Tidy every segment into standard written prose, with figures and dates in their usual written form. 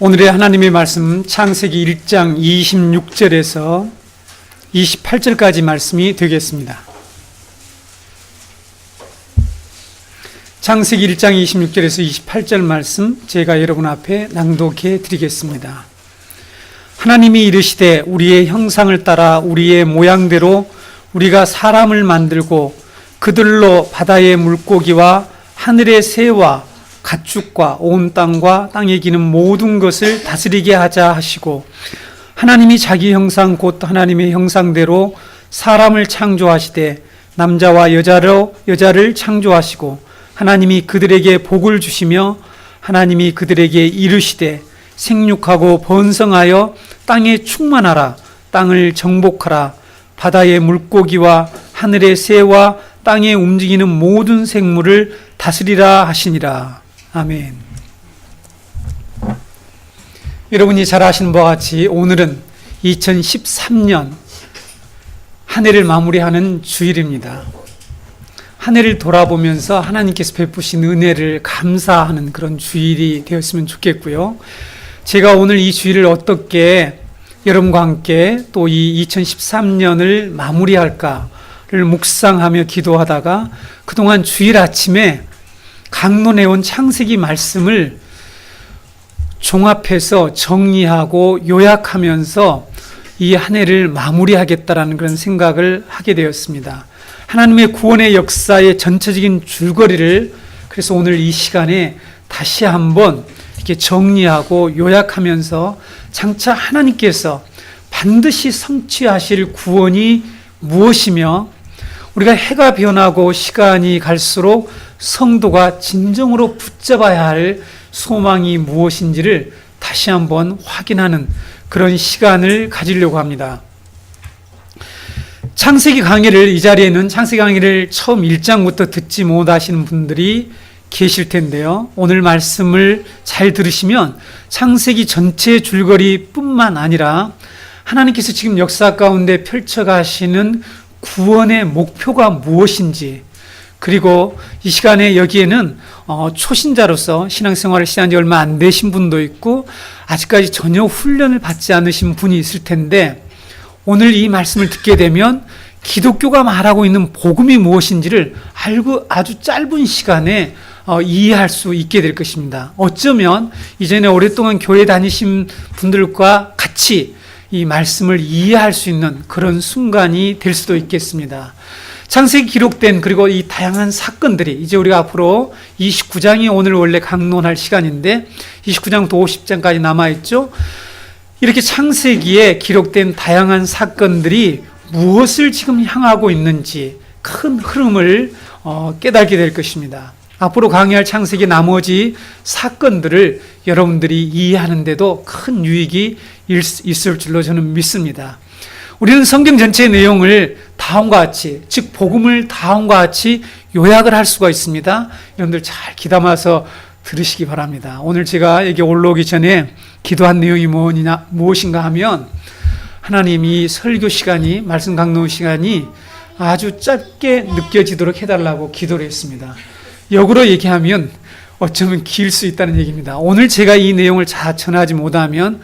오늘의 하나님의 말씀 창세기 1장 26절에서 28절까지 말씀이 되겠습니다. 창세기 1장 26절에서 28절 말씀 제가 여러분 앞에 낭독해 드리겠습니다. 하나님이 이르시되 우리의 형상을 따라 우리의 모양대로 우리가 사람을 만들고 그들로 바다의 물고기와 하늘의 새와 가축과 온 땅과 땅에 기는 모든 것을 다스리게 하자 하시고, 하나님이 자기 형상 곧 하나님의 형상대로 사람을 창조하시되 남자와 여자를 창조하시고, 하나님이 그들에게 복을 주시며 하나님이 그들에게 이르시되 생육하고 번성하여 땅에 충만하라. 땅을 정복하라. 바다의 물고기와 하늘의 새와 땅에 움직이는 모든 생물을 다스리라 하시니라. 아멘. 여러분이 잘 아시는 바와 같이 오늘은 2013년 한 해를 마무리하는 주일입니다. 한 해를 돌아보면서 하나님께서 베푸신 은혜를 감사하는 그런 주일이 되었으면 좋겠고요. 제가 오늘 이 주일을 어떻게 여러분과 함께 또 이 2013년을 마무리할까를 묵상하며 기도하다가 그동안 주일 아침에 강론해온 창세기 말씀을 종합해서 정리하고 요약하면서 이 한 해를 마무리하겠다라는 그런 생각을 하게 되었습니다. 하나님의 구원의 역사의 전체적인 줄거리를 그래서 오늘 이 시간에 다시 한번 이렇게 정리하고 요약하면서 장차 하나님께서 반드시 성취하실 구원이 무엇이며 우리가 해가 변하고 시간이 갈수록 성도가 진정으로 붙잡아야 할 소망이 무엇인지를 다시 한번 확인하는 그런 시간을 가지려고 합니다. 창세기 강의를 이 자리에는 창세기 강의를 처음 1장부터 듣지 못하시는 분들이 계실 텐데요. 오늘 말씀을 잘 들으시면 창세기 전체의 줄거리뿐만 아니라 하나님께서 지금 역사 가운데 펼쳐가시는 구원의 목표가 무엇인지, 그리고 이 시간에 여기에는 초신자로서 신앙생활을 시작한 지 얼마 안 되신 분도 있고 아직까지 전혀 훈련을 받지 않으신 분이 있을 텐데, 오늘 이 말씀을 듣게 되면 기독교가 말하고 있는 복음이 무엇인지를 알고 아주 짧은 시간에 이해할 수 있게 될 것입니다. 어쩌면 이전에 오랫동안 교회 다니신 분들과 같이 이 말씀을 이해할 수 있는 그런 순간이 될 수도 있겠습니다. 창세기 기록된 그리고 이 다양한 사건들이 이제 우리가 앞으로 29장이 오늘 원래 강론할 시간인데 29장부터 50장까지 남아있죠. 이렇게 창세기에 기록된 다양한 사건들이 무엇을 지금 향하고 있는지 큰 흐름을 깨닫게 될 것입니다. 앞으로 강의할 창세기 나머지 사건들을 여러분들이 이해하는 데도 큰 유익이 있을 줄로 저는 믿습니다. 우리는 성경 전체의 내용을 다음과 같이, 즉 복음을 다음과 같이 요약을 할 수가 있습니다. 여러분들 잘 귀담아서 들으시기 바랍니다. 오늘 제가 여기 올라오기 전에 기도한 내용이 무엇인가 하면 하나님이 설교 시간이, 말씀 강론 시간이 아주 짧게 느껴지도록 해달라고 기도를 했습니다. 역으로 얘기하면 어쩌면 길 수 있다는 얘기입니다. 오늘 제가 이 내용을 잘 전하지 못하면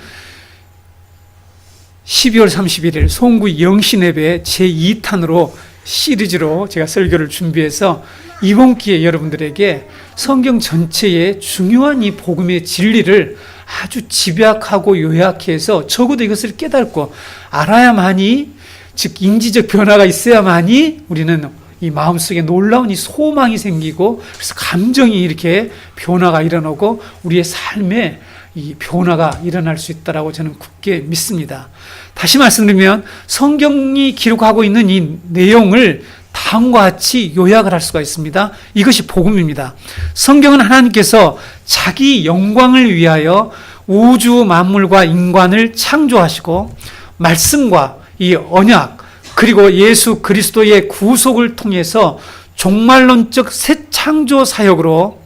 12월 31일 송구 영신예배 제2탄으로 시리즈로 제가 설교를 준비해서 이번 기회에 여러분들에게 성경 전체의 중요한 이 복음의 진리를 아주 집약하고 요약해서 적어도 이것을 깨닫고 알아야만이, 즉 인지적 변화가 있어야만이 우리는 이 마음속에 놀라운 이 소망이 생기고 그래서 감정이 이렇게 변화가 일어나고 우리의 삶에 이 변화가 일어날 수 있다라고 저는 굳게 믿습니다. 다시 말씀드리면 성경이 기록하고 있는 이 내용을 다음과 같이 요약을 할 수가 있습니다. 이것이 복음입니다. 성경은 하나님께서 자기 영광을 위하여 우주 만물과 인간을 창조하시고 말씀과 이 언약 그리고 예수 그리스도의 구속을 통해서 종말론적 새 창조 사역으로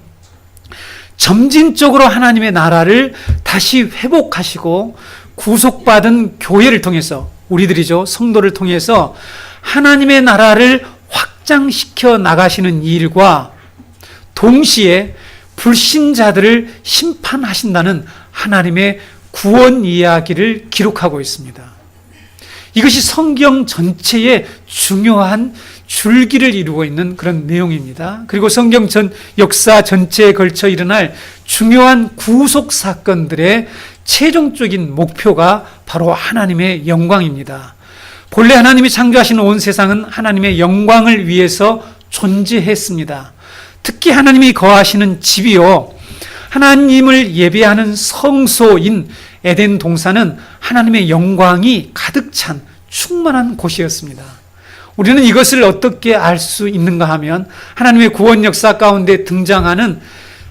점진적으로 하나님의 나라를 다시 회복하시고 구속받은 교회를 통해서, 우리들이죠, 성도를 통해서 하나님의 나라를 확장시켜 나가시는 일과 동시에 불신자들을 심판하신다는 하나님의 구원 이야기를 기록하고 있습니다. 이것이 성경 전체의 중요한 줄기를 이루고 있는 그런 내용입니다. 그리고 성경 역사 전체에 걸쳐 일어날 중요한 구속 사건들의 최종적인 목표가 바로 하나님의 영광입니다. 본래 하나님이 창조하신 온 세상은 하나님의 영광을 위해서 존재했습니다. 특히 하나님이 거하시는 집이요, 하나님을 예배하는 성소인 에덴 동산은 하나님의 영광이 가득 찬 충만한 곳이었습니다. 우리는 이것을 어떻게 알 수 있는가 하면 하나님의 구원 역사 가운데 등장하는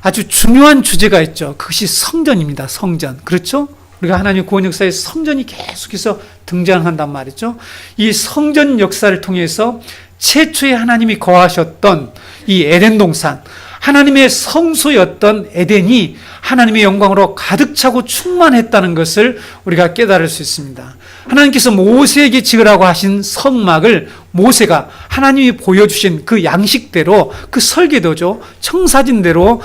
아주 중요한 주제가 있죠. 그것이 성전입니다. 성전. 그렇죠? 우리가 하나님의 구원 역사에 성전이 계속해서 등장한단 말이죠. 이 성전 역사를 통해서 최초에 하나님이 거하셨던 이 에덴 동산, 하나님의 성소였던 에덴이 하나님의 영광으로 가득 차고 충만했다는 것을 우리가 깨달을 수 있습니다. 하나님께서 모세에게 지으라고 하신 성막을 모세가 하나님이 보여주신 그 양식대로, 그 설계도죠, 청사진대로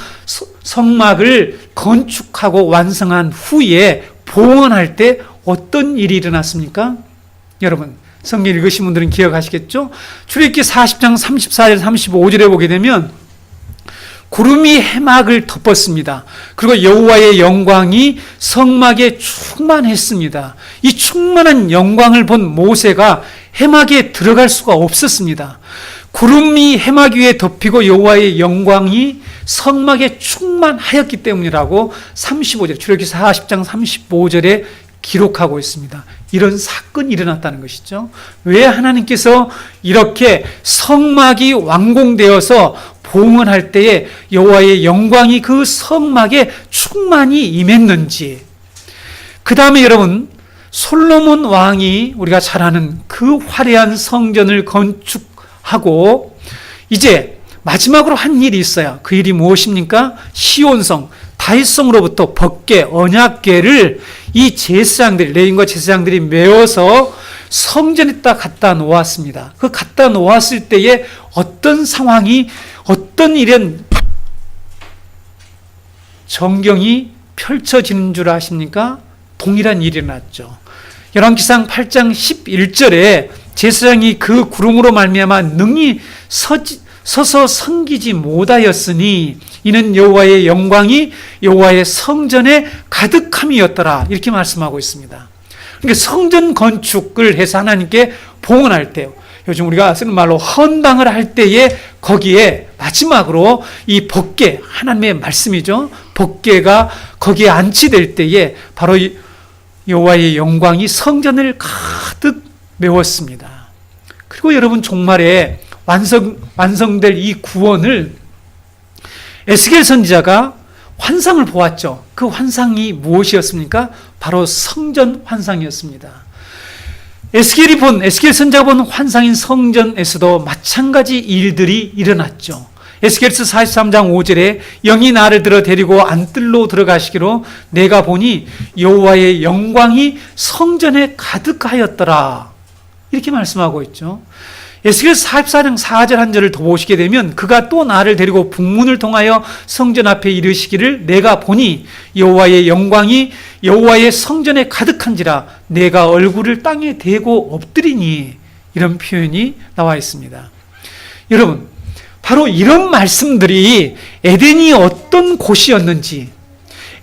성막을 건축하고 완성한 후에 봉헌할 때 어떤 일이 일어났습니까? 여러분, 성경 읽으신 분들은 기억하시겠죠? 출애굽기 40장 34절 35절에 보게 되면 구름이 해막을 덮었습니다. 그리고 여호와의 영광이 성막에 충만했습니다. 이 충만한 영광을 본 모세가 해막에 들어갈 수가 없었습니다. 구름이 해막 위에 덮이고 여호와의 영광이 성막에 충만하였기 때문이라고 35절, 출애굽기 40장 35절에 기록하고 있습니다. 이런 사건이 일어났다는 것이죠. 왜 하나님께서 이렇게 성막이 완공되어서 봉헌할 때에 여호와의 영광이 그 성막에 충만히 임했는지, 그 다음에 여러분, 솔로몬 왕이 우리가 잘 아는 그 화려한 성전을 건축하고 이제 마지막으로 한 일이 있어요. 그 일이 무엇입니까? 시온성, 다윗성으로부터 법궤, 언약궤를 이 제사장들이, 레위인과 제사장들이 메어서 성전에다 갖다 놓았습니다. 그 갖다 놓았을 때에 어떤 상황이, 어떤 일은 정경이 펼쳐지는 줄 아십니까? 동일한 일이 일어났죠. 열왕기상 8장 11절에 제사장이 그 구름으로 말미암아 능히 서서 섬기지 못하였으니 이는 여호와의 영광이 여호와의 성전에 가득함이었더라, 이렇게 말씀하고 있습니다. 그러니까 성전 건축을 해서 하나님께 봉헌할 때요, 요즘 우리가 쓰는 말로 헌당을 할 때에 거기에 마지막으로 이 법궤, 하나님의 말씀이죠, 법궤가 거기에 안치될 때에 바로 여호와의 영광이 성전을 가득 메웠습니다. 그리고 여러분, 종말에 완성될 이 구원을 에스겔 선지자가 환상을 보았죠. 그 환상이 무엇이었습니까? 바로 성전 환상이었습니다. 에스겔 선지자가 본 환상인 성전에서도 마찬가지 일들이 일어났죠. 에스겔서 43장 5절에 영이 나를 들어 데리고 안뜰로 들어가시기로 내가 보니 여호와의 영광이 성전에 가득하였더라, 이렇게 말씀하고 있죠. 에스겔서 44장 4절 한 절을 더 보시게 되면 그가 또 나를 데리고 북문을 통하여 성전 앞에 이르시기를 내가 보니 여호와의 영광이 여호와의 성전에 가득한지라 내가 얼굴을 땅에 대고 엎드리니, 이런 표현이 나와 있습니다. 여러분, 바로 이런 말씀들이 에덴이 어떤 곳이었는지,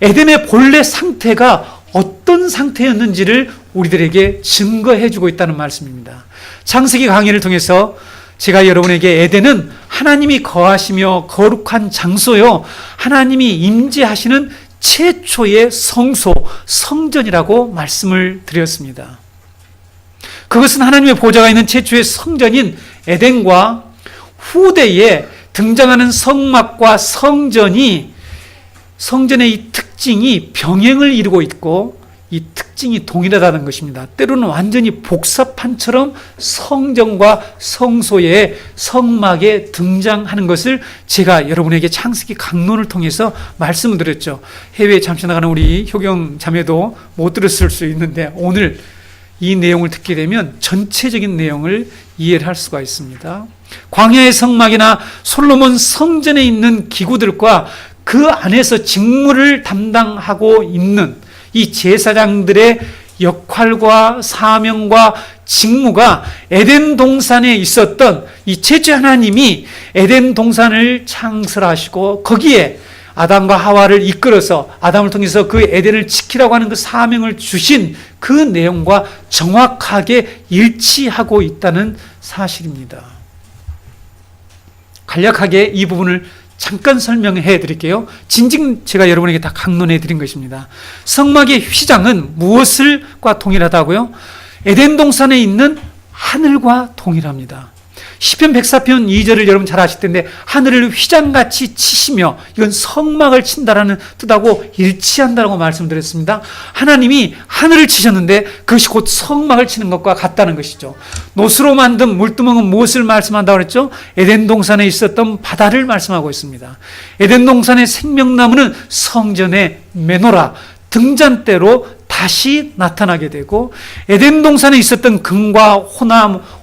에덴의 본래 상태가 어떤 상태였는지를 우리들에게 증거해주고 있다는 말씀입니다. 창세기 강의를 통해서 제가 여러분에게 에덴은 하나님이 거하시며 거룩한 장소요, 하나님이 임재하시는 최초의 성소, 성전이라고 말씀을 드렸습니다. 그것은 하나님의 보좌가 있는 최초의 성전인 에덴과 후대에 등장하는 성막과 성전의 이 특징이 병행을 이루고 있고 이 특징이 동일하다는 것입니다. 때로는 완전히 복사판처럼 성전과 성소의 성막에 등장하는 것을 제가 여러분에게 창세기 강론을 통해서 말씀을 드렸죠. 해외에 잠시 나가는 우리 효경 자매도 못 들었을 수 있는데 오늘 이 내용을 듣게 되면 전체적인 내용을 이해를 할 수가 있습니다. 광야의 성막이나 솔로몬 성전에 있는 기구들과 그 안에서 직무를 담당하고 있는 이 제사장들의 역할과 사명과 직무가 에덴 동산에 있었던 이 최초 하나님이 에덴 동산을 창설하시고 거기에 아담과 하와를 이끌어서 아담을 통해서 그 에덴을 지키라고 하는 그 사명을 주신 그 내용과 정확하게 일치하고 있다는 사실입니다. 간략하게 이 부분을 잠깐 설명해 드릴게요. 진즉 제가 여러분에게 다 강론해 드린 것입니다. 성막의 휘장은 무엇을과 동일하다고요? 에덴 동산에 있는 하늘과 동일합니다. 시편 104편 2절을 여러분 잘 아실 텐데 하늘을 휘장같이 치시며, 이건 성막을 친다라는 뜻하고 일치한다고 말씀드렸습니다. 하나님이 하늘을 치셨는데 그것이 곧 성막을 치는 것과 같다는 것이죠. 노수로 만든 물두멍은 무엇을 말씀한다고 그랬죠? 에덴 동산에 있었던 바다를 말씀하고 있습니다. 에덴 동산의 생명나무는 성전의 메노라, 등잔대로 다시 나타나게 되고, 에덴 동산에 있었던 금과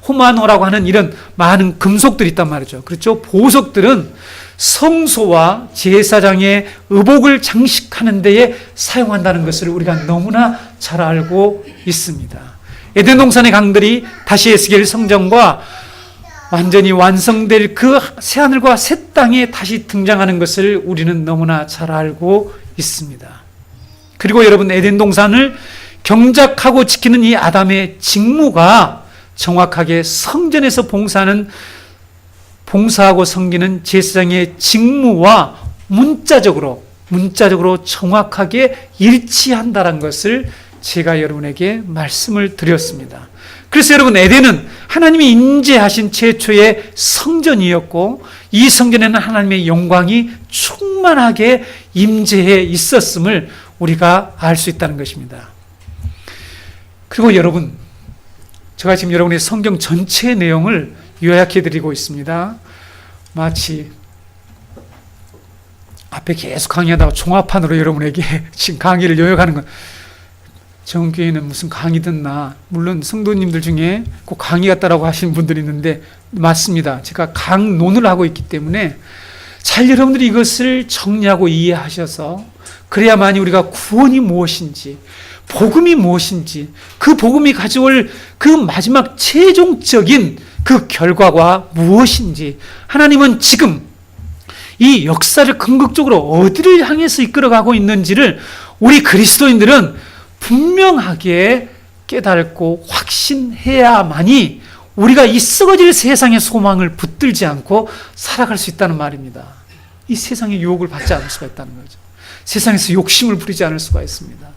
호마노라고 하는 이런 많은 금속들이 있단 말이죠. 그렇죠? 보석들은 성소와 제사장의 의복을 장식하는 데에 사용한다는 것을 우리가 너무나 잘 알고 있습니다. 에덴 동산의 강들이 다시 에스겔 성전과 완전히 완성될 그 새하늘과 새 땅에 다시 등장하는 것을 우리는 너무나 잘 알고 있습니다. 그리고 여러분, 에덴 동산을 경작하고 지키는 이 아담의 직무가 정확하게 성전에서 봉사하고 섬기는 제사장의 직무와 문자적으로 정확하게 일치한다는 것을 제가 여러분에게 말씀을 드렸습니다. 그래서 여러분, 에덴은 하나님이 임재하신 최초의 성전이었고, 이 성전에는 하나님의 영광이 충만하게 임재해 있었음을 우리가 알 수 있다는 것입니다. 그리고 여러분, 제가 지금 여러분의 성경 전체 내용을 요약해 드리고 있습니다. 마치 앞에 계속 강의하다가 종합판으로 여러분에게 지금 강의를 요약하는 건, 정교회는 무슨 강의 듣나, 물론 성도님들 중에 꼭 강의 같다라고 하시는 분들이 있는데 맞습니다. 제가 강론을 하고 있기 때문에 잘 여러분들이 이것을 정리하고 이해하셔서, 그래야만이 우리가 구원이 무엇인지, 복음이 무엇인지, 그 복음이 가져올 그 마지막 최종적인 그 결과가 무엇인지, 하나님은 지금 이 역사를 궁극적으로 어디를 향해서 이끌어가고 있는지를 우리 그리스도인들은 분명하게 깨닫고 확신해야만이 우리가 이 썩어질 세상의 소망을 붙들지 않고 살아갈 수 있다는 말입니다. 이 세상의 유혹을 받지 않을 수가 있다는 거죠. 세상에서 욕심을 부리지 않을 수가 있습니다.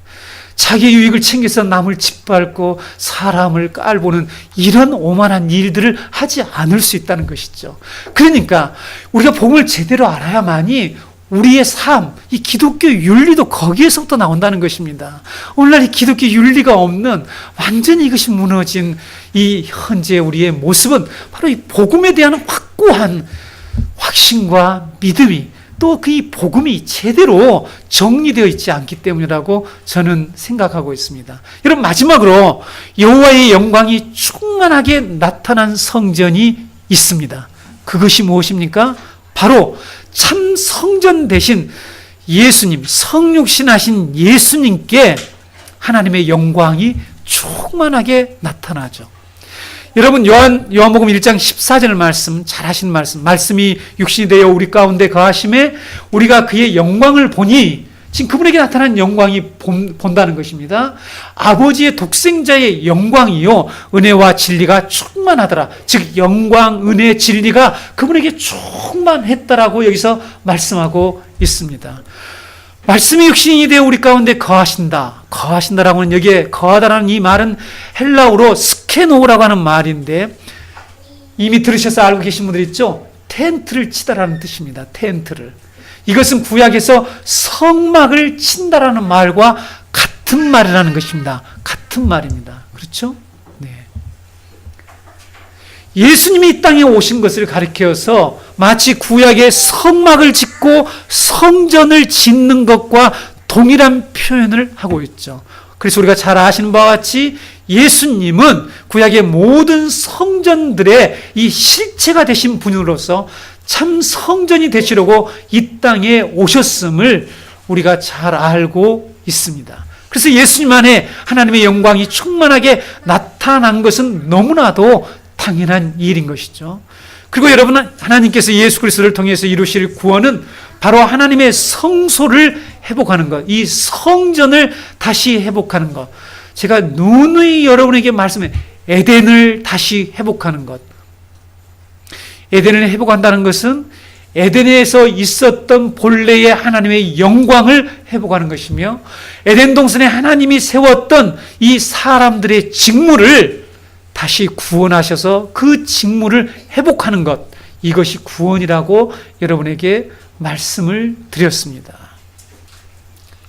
자기 유익을 챙겨서 남을 짓밟고 사람을 깔보는 이런 오만한 일들을 하지 않을 수 있다는 것이죠. 그러니까 우리가 복음을 제대로 알아야만이 우리의 삶, 이 기독교 윤리도 거기에서부터 나온다는 것입니다. 오늘날 이 기독교 윤리가 없는 완전히 이것이 무너진 이 현재 우리의 모습은 바로 이 복음에 대한 확고한 확신과 믿음이, 또 그 복음이 제대로 정리되어 있지 않기 때문이라고 저는 생각하고 있습니다. 여러분, 마지막으로 여호와의 영광이 충만하게 나타난 성전이 있습니다. 그것이 무엇입니까? 바로 참 성전 되신 예수님, 성육신하신 예수님께 하나님의 영광이 충만하게 나타나죠. 여러분, 요한복음 1장 14절 말씀, 잘 하신 말씀이 육신이 되어 우리 가운데 거하심에 우리가 그의 영광을 보니, 지금 그분에게 나타난 영광이 본다는 것입니다. 아버지의 독생자의 영광이요 은혜와 진리가 충만하더라. 즉 영광, 은혜, 진리가 그분에게 충만했다라고 여기서 말씀하고 있습니다. 말씀이 육신이 되어 우리 가운데 거하신다라고 하는, 여기에 거하다라는 이 말은 헬라어로 스케노라고 하는 말인데, 이미 들으셔서 알고 계신 분들 있죠? 텐트를 치다라는 뜻입니다. 텐트를. 이것은 구약에서 성막을 친다라는 말과 같은 말이라는 것입니다. 같은 말입니다. 그렇죠? 네. 예수님이 이 땅에 오신 것을 가리켜서 마치 구약의 성막을 짓고 성전을 짓는 것과 동일한 표현을 하고 있죠. 그래서 우리가 잘 아시는 바와 같이 예수님은 구약의 모든 성전들의 이 실체가 되신 분으로서 참 성전이 되시려고 이 땅에 오셨음을 우리가 잘 알고 있습니다. 그래서 예수님 안에 하나님의 영광이 충만하게 나타난 것은 너무나도 당연한 일인 것이죠. 그리고 여러분, 하나님께서 예수 그리스도를 통해서 이루실 구원은 바로 하나님의 성소를 회복하는 것, 이 성전을 다시 회복하는 것. 제가 누누이 여러분에게 말씀해, 에덴을 다시 회복하는 것. 에덴을 회복한다는 것은 에덴에서 있었던 본래의 하나님의 영광을 회복하는 것이며, 에덴 동산에 하나님이 세웠던 이 사람들의 직무를 다시 구원하셔서 그 직무를 회복하는 것, 이것이 구원이라고 여러분에게 말씀을 드렸습니다.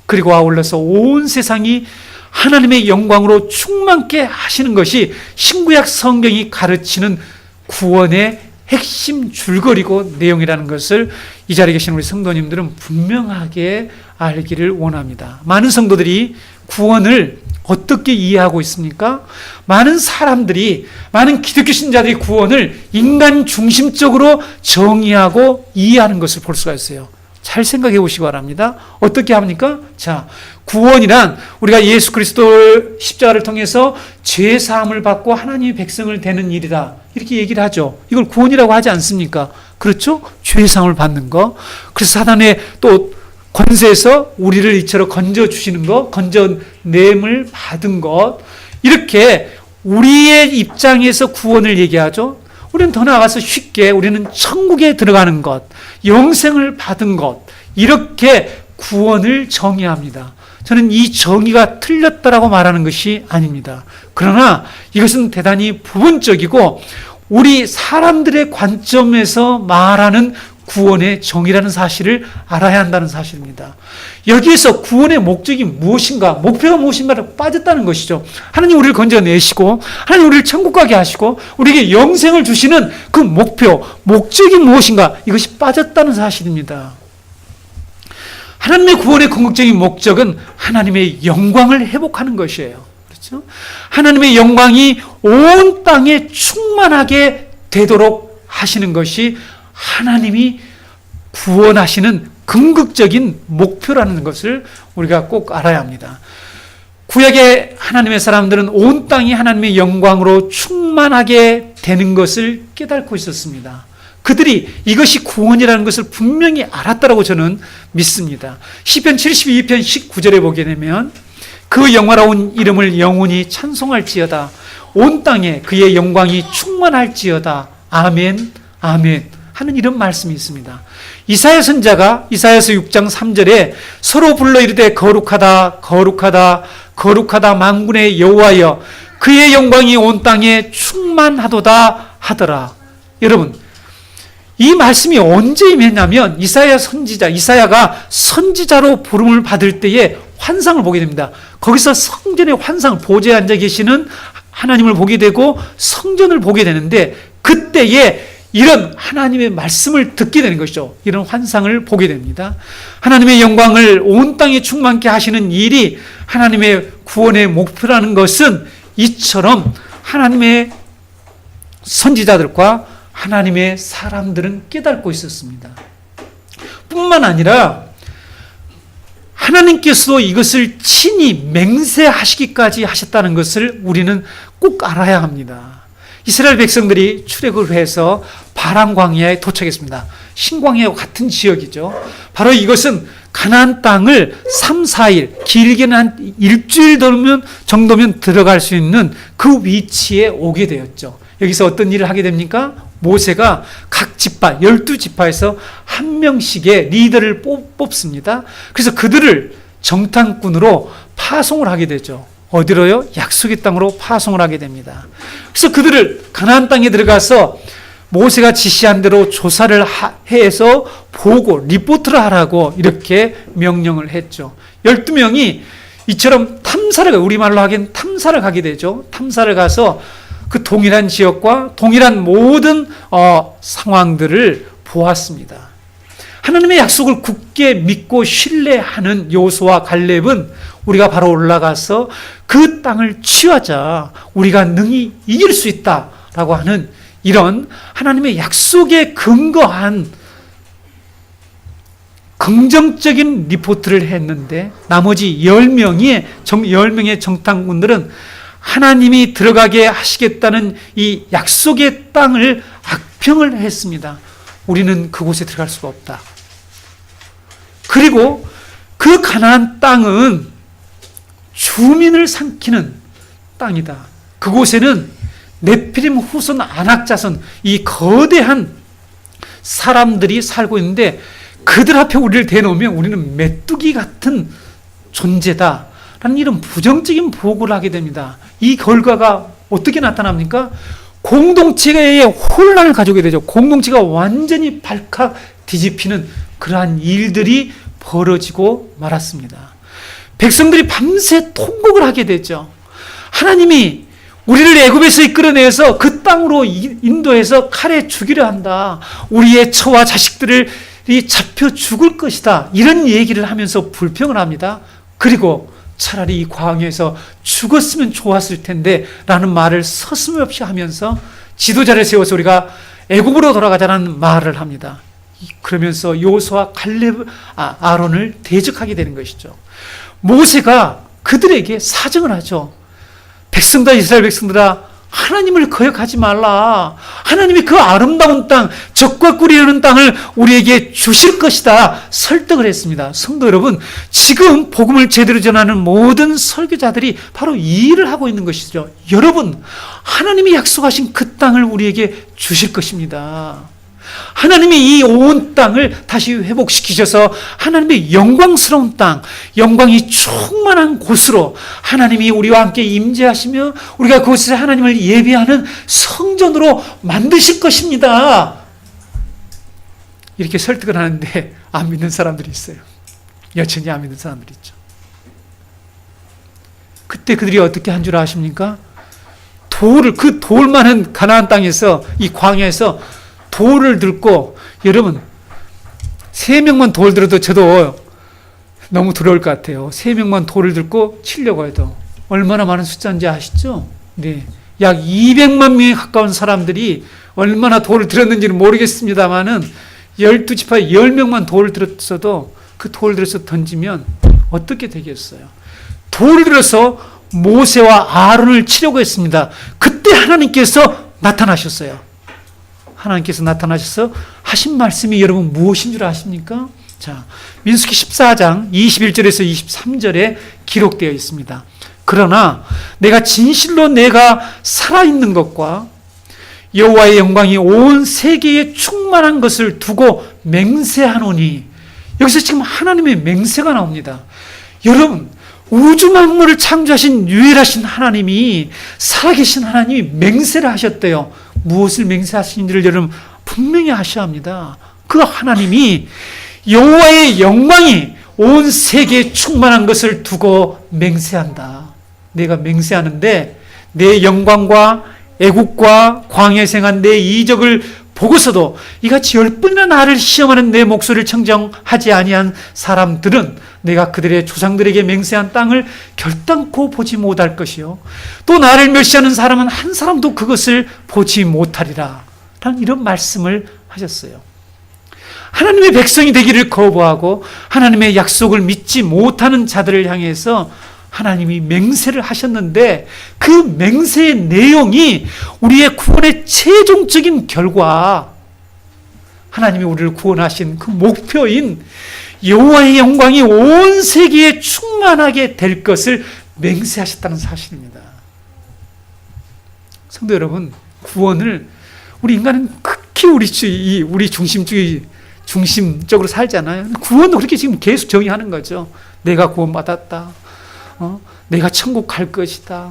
그리고 아울러서 온 세상이 하나님의 영광으로 충만케 하시는 것이 신구약 성경이 가르치는 구원의 핵심 줄거리고 내용이라는 것을 이 자리에 계신 우리 성도님들은 분명하게 알기를 원합니다. 많은 성도들이 구원을 어떻게 이해하고 있습니까? 많은 사람들이, 많은 기독교 신자들이 구원을 인간 중심적으로 정의하고 이해하는 것을 볼 수가 있어요. 잘 생각해 보시기 바랍니다. 어떻게 합니까? 자, 구원이란 우리가 예수 그리스도 십자가를 통해서 죄 사함을 받고 하나님의 백성을 되는 일이다, 이렇게 얘기를 하죠. 이걸 구원이라고 하지 않습니까? 그렇죠? 죄 사함을 받는 거. 그래서 사단의 또 권세에서 우리를 이처럼 건져주시는 것, 건져냄을 받은 것, 이렇게 우리의 입장에서 구원을 얘기하죠. 우리는 더 나아가서 쉽게 우리는 천국에 들어가는 것, 영생을 받은 것, 이렇게 구원을 정의합니다. 저는 이 정의가 틀렸다라고 말하는 것이 아닙니다. 그러나 이것은 대단히 부분적이고 우리 사람들의 관점에서 말하는 구원의 정의라는 사실을 알아야 한다는 사실입니다. 여기에서 구원의 목적이 무엇인가, 목표가 무엇인가를 빠졌다는 것이죠. 하나님 우리를 건져내시고 하나님 우리를 천국 가게 하시고 우리에게 영생을 주시는 그 목표, 목적이 무엇인가, 이것이 빠졌다는 사실입니다. 하나님의 구원의 궁극적인 목적은 하나님의 영광을 회복하는 것이에요. 그렇죠? 하나님의 영광이 온 땅에 충만하게 되도록 하시는 것이 하나님이 구원하시는 궁극적인 목표라는 것을 우리가 꼭 알아야 합니다. 구약의 하나님의 사람들은 온 땅이 하나님의 영광으로 충만하게 되는 것을 깨닫고 있었습니다. 그들이 이것이 구원이라는 것을 분명히 알았다고 저는 믿습니다. 시편 72편 19절에 보게 되면 그 영화로운 이름을 영원히 찬송할지어다. 온 땅에 그의 영광이 충만할지어다. 아멘, 아멘 하는 이런 말씀이 있습니다. 이사야 선자가 이사야서 6장 3절에 서로 불러 이르되 거룩하다 거룩하다 거룩하다 만군의 여호와여 그의 영광이 온 땅에 충만하도다 하더라. 여러분, 이 말씀이 언제 임했냐면 이사야 선지자, 이사야가 선지자로 부름을 받을 때에 환상을 보게 됩니다. 거기서 성전의 환상, 보좌에 앉아 계시는 하나님을 보게 되고 성전을 보게 되는데, 그때에 이런 하나님의 말씀을 듣게 되는 것이죠. 이런 환상을 보게 됩니다. 하나님의 영광을 온 땅에 충만케 하시는 일이 하나님의 구원의 목표라는 것은 이처럼 하나님의 선지자들과 하나님의 사람들은 깨닫고 있었습니다. 뿐만 아니라 하나님께서도 이것을 친히 맹세하시기까지 하셨다는 것을 우리는 꼭 알아야 합니다. 이스라엘 백성들이 출애굽을 해서 바람 광야에 도착했습니다. 신광야와 같은 지역이죠. 바로 이것은 가나안 땅을 3, 4일, 길게는 한 일주일 정도면 들어갈 수 있는 그 위치에 오게 되었죠. 여기서 어떤 일을 하게 됩니까? 모세가 각 지파, 12지파에서 한 명씩의 리더를 뽑습니다. 그래서 그들을 정탐꾼으로 파송을 하게 되죠. 어디로요? 약속의 땅으로 파송을 하게 됩니다. 그래서 그들을 가나안 땅에 들어가서 모세가 지시한 대로 조사를 해서 보고 리포트를 하라고 이렇게 명령을 했죠. 12명이 이처럼 탐사를, 우리말로 하기엔 탐사를 가게 되죠. 탐사를 가서 그 동일한 지역과 동일한 모든 상황들을 보았습니다. 하나님의 약속을 굳게 믿고 신뢰하는 여호수아와 갈렙은 우리가 바로 올라가서 그 땅을 취하자, 우리가 능히 이길 수 있다라고 하는 이런 하나님의 약속에 근거한 긍정적인 리포트를 했는데 나머지 10명의 정탐꾼들은 하나님이 들어가게 하시겠다는 이 약속의 땅을 악평을 했습니다. 우리는 그곳에 들어갈 수가 없다. 그리고 그 가나안 땅은 주민을 삼키는 땅이다. 그곳에는 네피림 후손 아낙자손, 이 거대한 사람들이 살고 있는데 그들 앞에 우리를 대놓으면 우리는 메뚜기 같은 존재다 라는 이런 부정적인 보고를 하게 됩니다. 이 결과가 어떻게 나타납니까? 공동체의 혼란을 가져오게 되죠. 공동체가 완전히 발칵 뒤집히는 그러한 일들이 벌어지고 말았습니다. 백성들이 밤새 통곡을 하게 되죠. 하나님이 우리를 애굽에서 이끌어내서 그 땅으로 인도해서 칼에 죽이려 한다. 우리의 처와 자식들을 잡혀 죽을 것이다. 이런 얘기를 하면서 불평을 합니다. 그리고 차라리 이 광야에서 죽었으면 좋았을 텐데 라는 말을 서슴없이 하면서 지도자를 세워서 우리가 애굽으로 돌아가자는 말을 합니다. 그러면서 여호수아와 갈렙, 아론을 대적하게 되는 것이죠. 모세가 그들에게 사정을 하죠. 백성들아, 이스라엘 백성들아, 하나님을 거역하지 말라. 하나님이 그 아름다운 땅, 젖과 꿀이 흐르는 땅을 우리에게 주실 것이다. 설득을 했습니다. 성도 여러분, 지금 복음을 제대로 전하는 모든 설교자들이 바로 이 일을 하고 있는 것이죠. 여러분, 하나님이 약속하신 그 땅을 우리에게 주실 것입니다. 하나님이 이 온 땅을 다시 회복시키셔서 하나님의 영광스러운 땅, 영광이 충만한 곳으로 하나님이 우리와 함께 임재하시며 우리가 그곳에서 하나님을 예배하는 성전으로 만드실 것입니다. 이렇게 설득을 하는데 안 믿는 사람들이 있어요. 여전히 안 믿는 사람들이 있죠. 그때 그들이 어떻게 한 줄 아십니까? 그 돌 많은 가나안 땅에서, 이 광야에서 돌을 들고, 여러분 3명만 돌 들어도 저도 너무 두려울 것 같아요. 3명만 돌을 들고 치려고 해도 얼마나 많은 숫자인지 아시죠? 네, 약 200만 명에 가까운 사람들이 얼마나 돌을 들었는지는 모르겠습니다만은 12지파에 10명만 돌을 들었어도 그 돌을 들어서 던지면 어떻게 되겠어요? 돌을 들어서 모세와 아론을 치려고 했습니다. 그때 하나님께서 나타나셨어요. 하나님께서 나타나셔서 하신 말씀이 여러분 무엇인 줄 아십니까? 자, 민수기 14장 21절에서 23절에 기록되어 있습니다. 그러나 내가 진실로 내가 살아있는 것과 여호와의 영광이 온 세계에 충만한 것을 두고 맹세하노니, 여기서 지금 하나님의 맹세가 나옵니다. 여러분, 우주 만물을 창조하신 유일하신 하나님이, 살아계신 하나님이 맹세를 하셨대요. 무엇을 맹세하시는지를 여러분 분명히 아셔야 합니다. 그 하나님이 여호와의 영광이 온 세계에 충만한 것을 두고 맹세한다. 내가 맹세하는데 내 영광과 애국과 광야에 생한 내 이적을 보고서도 이같이 10번이나 나를 시험하는 내 목소리를 청정하지 아니한 사람들은 내가 그들의 조상들에게 맹세한 땅을 결단코 보지 못할 것이요, 또 나를 멸시하는 사람은 한 사람도 그것을 보지 못하리라 라는 이런 말씀을 하셨어요. 하나님의 백성이 되기를 거부하고 하나님의 약속을 믿지 못하는 자들을 향해서 하나님이 맹세를 하셨는데, 그 맹세의 내용이 우리의 구원의 최종적인 결과, 하나님이 우리를 구원하신 그 목표인 여호와의 영광이 온 세계에 충만하게 될 것을 맹세하셨다는 사실입니다. 성도 여러분, 구원을, 우리 인간은 극히 우리 중심적으로 살잖아요. 구원도 그렇게 지금 계속 정의하는 거죠. 내가 구원받았다. 내가 천국 갈 것이다.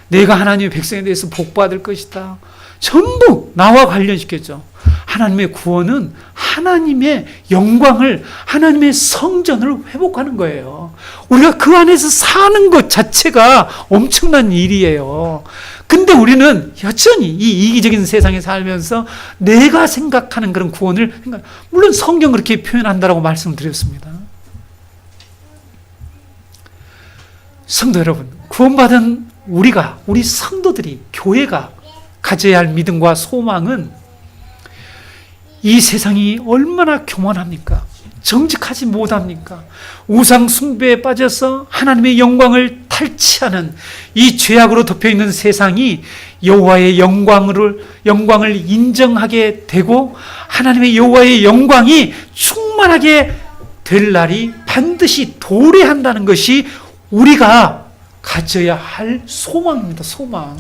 내가 하나님의 백성에 대해서 복받을 것이다. 전부 나와 관련시켰죠. 하나님의 구원은 하나님의 영광을, 하나님의 성전을 회복하는 거예요. 우리가 그 안에서 사는 것 자체가 엄청난 일이에요. 근데 우리는 여전히 이 이기적인 세상에 살면서 내가 생각하는 그런 구원을, 물론 성경 그렇게 표현한다라고 말씀드렸습니다. 성도 여러분, 구원받은 우리 성도들이, 교회가 가져야 할 믿음과 소망은 이 세상이 얼마나 교만합니까? 정직하지 못합니까? 우상 숭배에 빠져서 하나님의 영광을 탈취하는 이 죄악으로 덮여있는 세상이 여호와의 영광을 인정하게 되고 하나님의 여호와의 영광이 충만하게 될 날이 반드시 도래한다는 것이 우리가 가져야 할 소망입니다. 소망.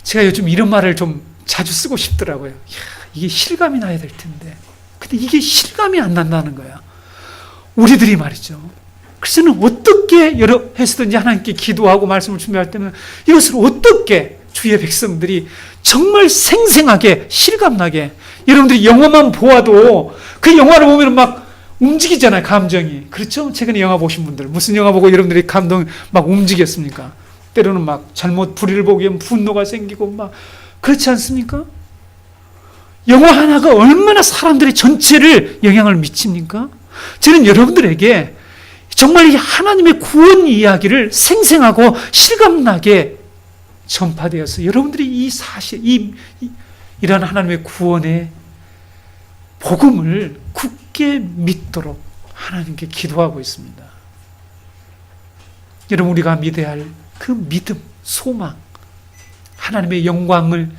제가 요즘 이런 말을 좀 자주 쓰고 싶더라고요. 이게 실감이 나야 될 텐데. 근데 이게 실감이 안 난다는 거야. 우리들이 말이죠. 그래서는 어떻게 여러 해서든지 하나님께 기도하고 말씀을 준비할 때는 이것을 어떻게 주의 백성들이 정말 생생하게 실감나게, 여러분들이 영화만 보아도 그 영화를 보면 막 움직이잖아요. 감정이. 그렇죠? 최근에 영화 보신 분들 무슨 영화 보고 여러분들이 감동 막 움직였습니까? 때로는 막 잘못 불의를 보기엔 분노가 생기고 막 그렇지 않습니까? 영화 하나가 얼마나 사람들의 전체를 영향을 미칩니까? 저는 여러분들에게 정말 이 하나님의 구원 이야기를 생생하고 실감나게 전파되어서 여러분들이 이 사실, 이러한 하나님의 구원의 복음을 굳게 믿도록 하나님께 기도하고 있습니다. 여러분, 우리가 믿어야 할 그 믿음, 소망, 하나님의 영광을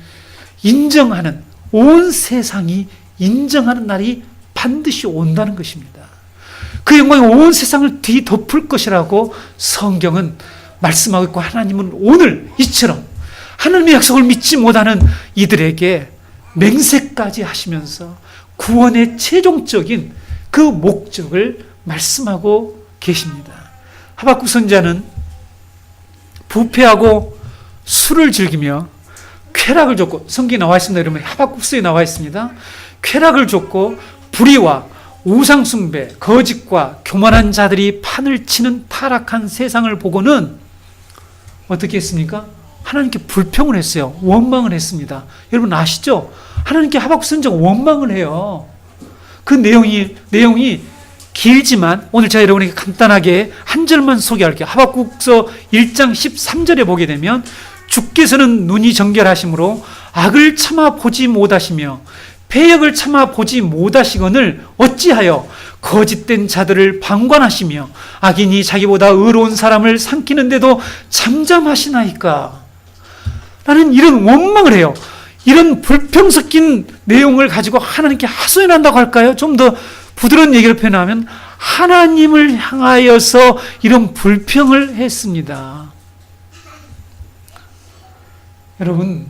인정하는, 온 세상이 인정하는 날이 반드시 온다는 것입니다. 그 영광이 온 세상을 뒤덮을 것이라고 성경은 말씀하고 있고, 하나님은 오늘 이처럼 하나님의 약속을 믿지 못하는 이들에게 맹세까지 하시면서 구원의 최종적인 그 목적을 말씀하고 계십니다. 하박국 선지자는 부패하고 술을 즐기며 쾌락을 줬고, 성경에 나와 있습니다. 여러분, 하박국서에 나와 있습니다. 쾌락을 줬고 불의와 우상숭배, 거짓과 교만한 자들이 판을 치는 타락한 세상을 보고는 어떻게 했습니까? 하나님께 불평을 했어요. 원망을 했습니다. 여러분 아시죠? 하나님께 하박국 선지자가 원망을 해요. 그 내용이 길지만 오늘 제가 여러분에게 간단하게 한 절만 소개할게요. 하박국서 1장 13절에 보게 되면, 주께서는 눈이 정결하심으로 악을 참아 보지 못하시며 패역을 참아 보지 못하시거늘 어찌하여 거짓된 자들을 방관하시며 악인이 자기보다 의로운 사람을 삼키는데도 잠잠하시나이까? 라는 이런 원망을 해요. 이런 불평 섞인 내용을 가지고 하나님께 하소연한다고 할까요? 좀 더 부드러운 얘기를 표현하면 하나님을 향하여서 이런 불평을 했습니다. 여러분,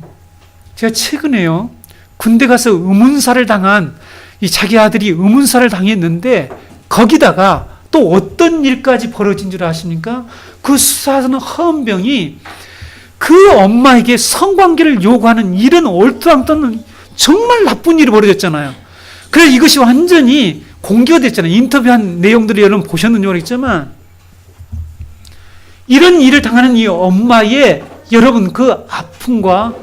제가 최근에요, 군대 가서 의문사를 당한 자기 아들이 의문사를 당했는데, 거기다가 또 어떤 일까지 벌어진 줄 아십니까? 그 수사하는 헌병이 그 엄마에게 성관계를 요구하는 이런 얼토당토는 정말 나쁜 일이 벌어졌잖아요. 그래서 이것이 완전히 공개가 됐잖아요. 인터뷰한 내용들을 여러분 보셨는지 모르겠지만, 이런 일을 당하는 이 엄마의 여러분 그 아픔과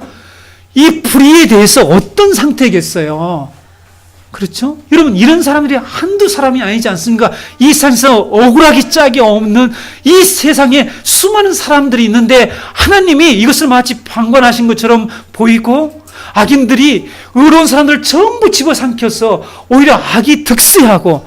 이 불의에 대해서 어떤 상태겠어요? 그렇죠? 여러분, 이런 사람들이 한두 사람이 아니지 않습니까? 이 세상에서 억울하기 짝이 없는 이 세상에 수많은 사람들이 있는데, 하나님이 이것을 마치 방관하신 것처럼 보이고, 악인들이 의로운 사람들을 전부 집어삼켜서 오히려 악이 득세하고,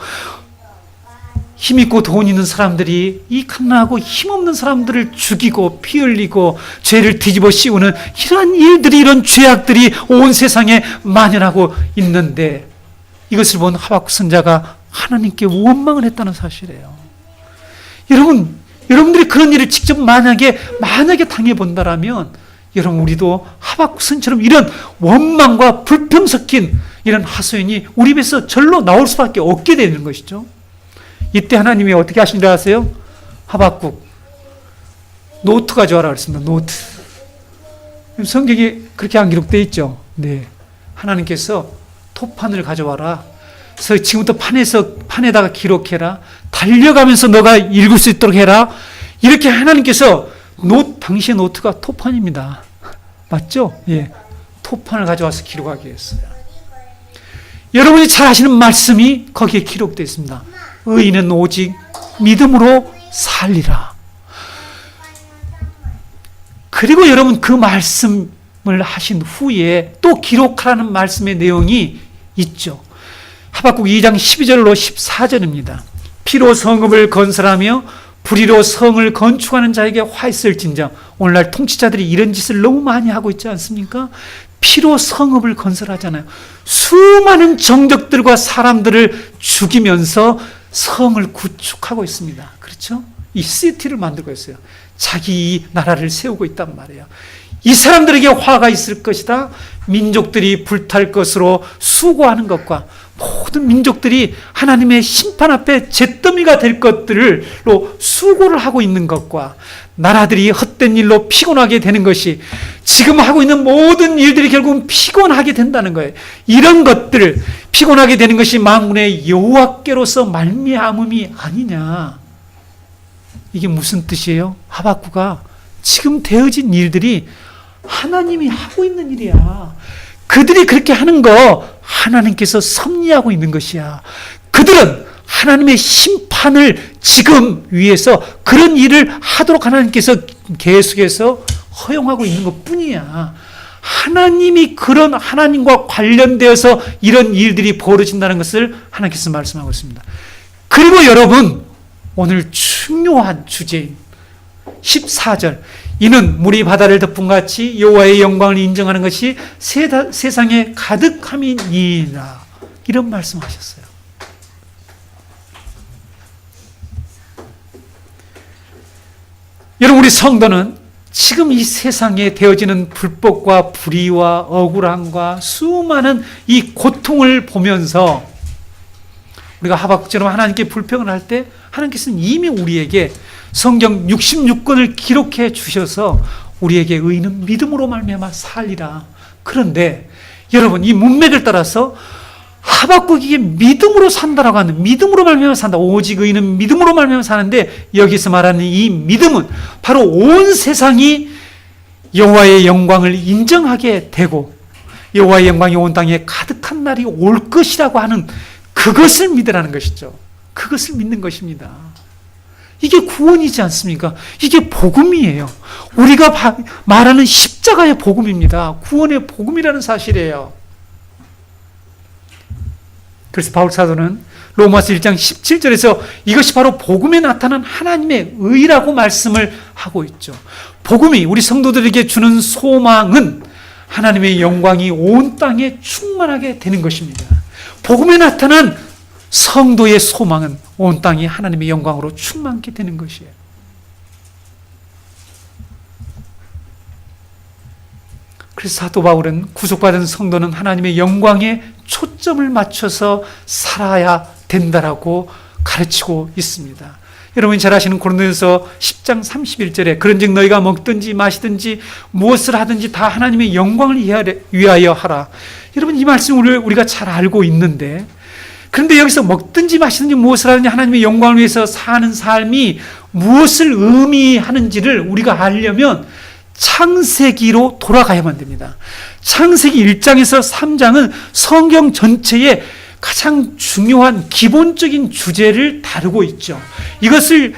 힘있고 돈 있는 사람들이 이 갓나하고 힘없는 사람들을 죽이고 피 흘리고 죄를 뒤집어 씌우는 이러한 일들이, 이런 죄악들이 온 세상에 만연하고 있는데, 이것을 본 하박국 선지자가 하나님께 원망을 했다는 사실이에요. 여러분들이 그런 일을 직접 만약에 당해본다라면, 여러분, 우리도 하박국 선지처럼 이런 원망과 불평 섞인 이런 하소연이 우리 입에서 절로 나올 수밖에 없게 되는 것이죠. 이때 하나님이 어떻게 하시는지 아세요? 하박국, 노트 가져와라 그랬습니다. 노트. 성경에 그렇게 안 기록되어 있죠. 네. 하나님께서 토판을 가져와라. 그래서 지금부터 판에다가 기록해라. 달려가면서 너가 읽을 수 있도록 해라. 이렇게 하나님께서 당시의 노트가 토판입니다. 맞죠? 예. 토판을 가져와서 기록하게 했어요. 여러분이 잘 아시는 말씀이 거기에 기록되어 있습니다. 의인은 오직 믿음으로 살리라. 그리고 여러분 그 말씀을 하신 후에 또 기록하라는 말씀의 내용이 있죠. 하박국 2장 12절로 14절입니다. 피로 성읍을 건설하며 불의로 성을 건축하는 자에게 화 있을진정. 오늘날 통치자들이 이런 짓을 너무 많이 하고 있지 않습니까? 피로 성읍을 건설하잖아요. 수많은 정적들과 사람들을 죽이면서 성을 구축하고 있습니다. 그렇죠? 이 시티를 만들고 있어요. 자기 나라를 세우고 있단 말이에요. 이 사람들에게 화가 있을 것이다. 민족들이 불탈 것으로 수고하는 것과 모든 민족들이 하나님의 심판 앞에 잿더미가 될 것들로 수고를 하고 있는 것과 나라들이 헛된 일로 피곤하게 되는 것이 지금 하고 있는 모든 일들이 결국은 피곤하게 된다는 거예요. 이런 것들 피곤하게 되는 것이 만군의 여호와께로서 말미암음이 아니냐. 이게 무슨 뜻이에요? 하박구가 지금 되어진 일들이 하나님이 하고 있는 일이야. 그들이 그렇게 하는 거 하나님께서 섭리하고 있는 것이야. 그들은 하나님의 심판을 지금 위해서 그런 일을 하도록 하나님께서 계속해서 허용하고 있는 것 뿐이야. 하나님이 그런 하나님과 관련되어서 이런 일들이 벌어진다는 것을 하나님께서 말씀하고 있습니다. 그리고 여러분, 오늘 중요한 주제인 14절, 이는 물이 바다를 덮은 같이 여호와의 영광을 인정하는 것이 세상에 가득함이니라. 이런 말씀하셨어요. 여러분, 우리 성도는 지금 이 세상에 되어지는 불법과 불의와 억울함과 수많은 이 고통을 보면서 우리가 하박국처럼 하나님께 불평을 할 때 하나님께서는 이미 우리에게 성경 66권을 기록해 주셔서 우리에게 의인은 믿음으로 말미암아 살리라. 그런데 여러분, 이 문맥을 따라서 하박국이 믿음으로 산다라고 하는, 믿음으로 말미암아 산다. 오직 의인은 믿음으로 말미암아 사는데, 여기서 말하는 이 믿음은 바로 온 세상이 여호와의 영광을 인정하게 되고 여호와의 영광이 온 땅에 가득한 날이 올 것이라고 하는 그것을 믿으라는 것이죠. 그것을 믿는 것입니다. 이게 구원이지 않습니까? 이게 복음이에요. 우리가 말하는 십자가의 복음입니다. 구원의 복음이라는 사실이에요. 그래서 바울 사도는 로마서 1장 17절에서 이것이 바로 복음에 나타난 하나님의 의라고 말씀을 하고 있죠. 복음이 우리 성도들에게 주는 소망은 하나님의 영광이 온 땅에 충만하게 되는 것입니다. 복음에 나타난 성도의 소망은 온 땅이 하나님의 영광으로 충만하게 되는 것이에요. 그래서 사도 바울은 구속받은 성도는 하나님의 영광에 초점을 맞춰서 살아야 된다라고 가르치고 있습니다. 여러분이 잘 아시는 고린도전서 10장 31절에 그런즉 너희가 먹든지 마시든지 무엇을 하든지 다 하나님의 영광을 위하여 하라. 여러분, 이 말씀을 우리가 잘 알고 있는데, 그런데 여기서 먹든지 마시든지 무엇을 하든지 하나님의 영광을 위해서 사는 삶이 무엇을 의미하는지를 우리가 알려면 창세기로 돌아가야만 됩니다. 창세기 1장에서 3장은 성경 전체의 가장 중요한 기본적인 주제를 다루고 있죠. 이것을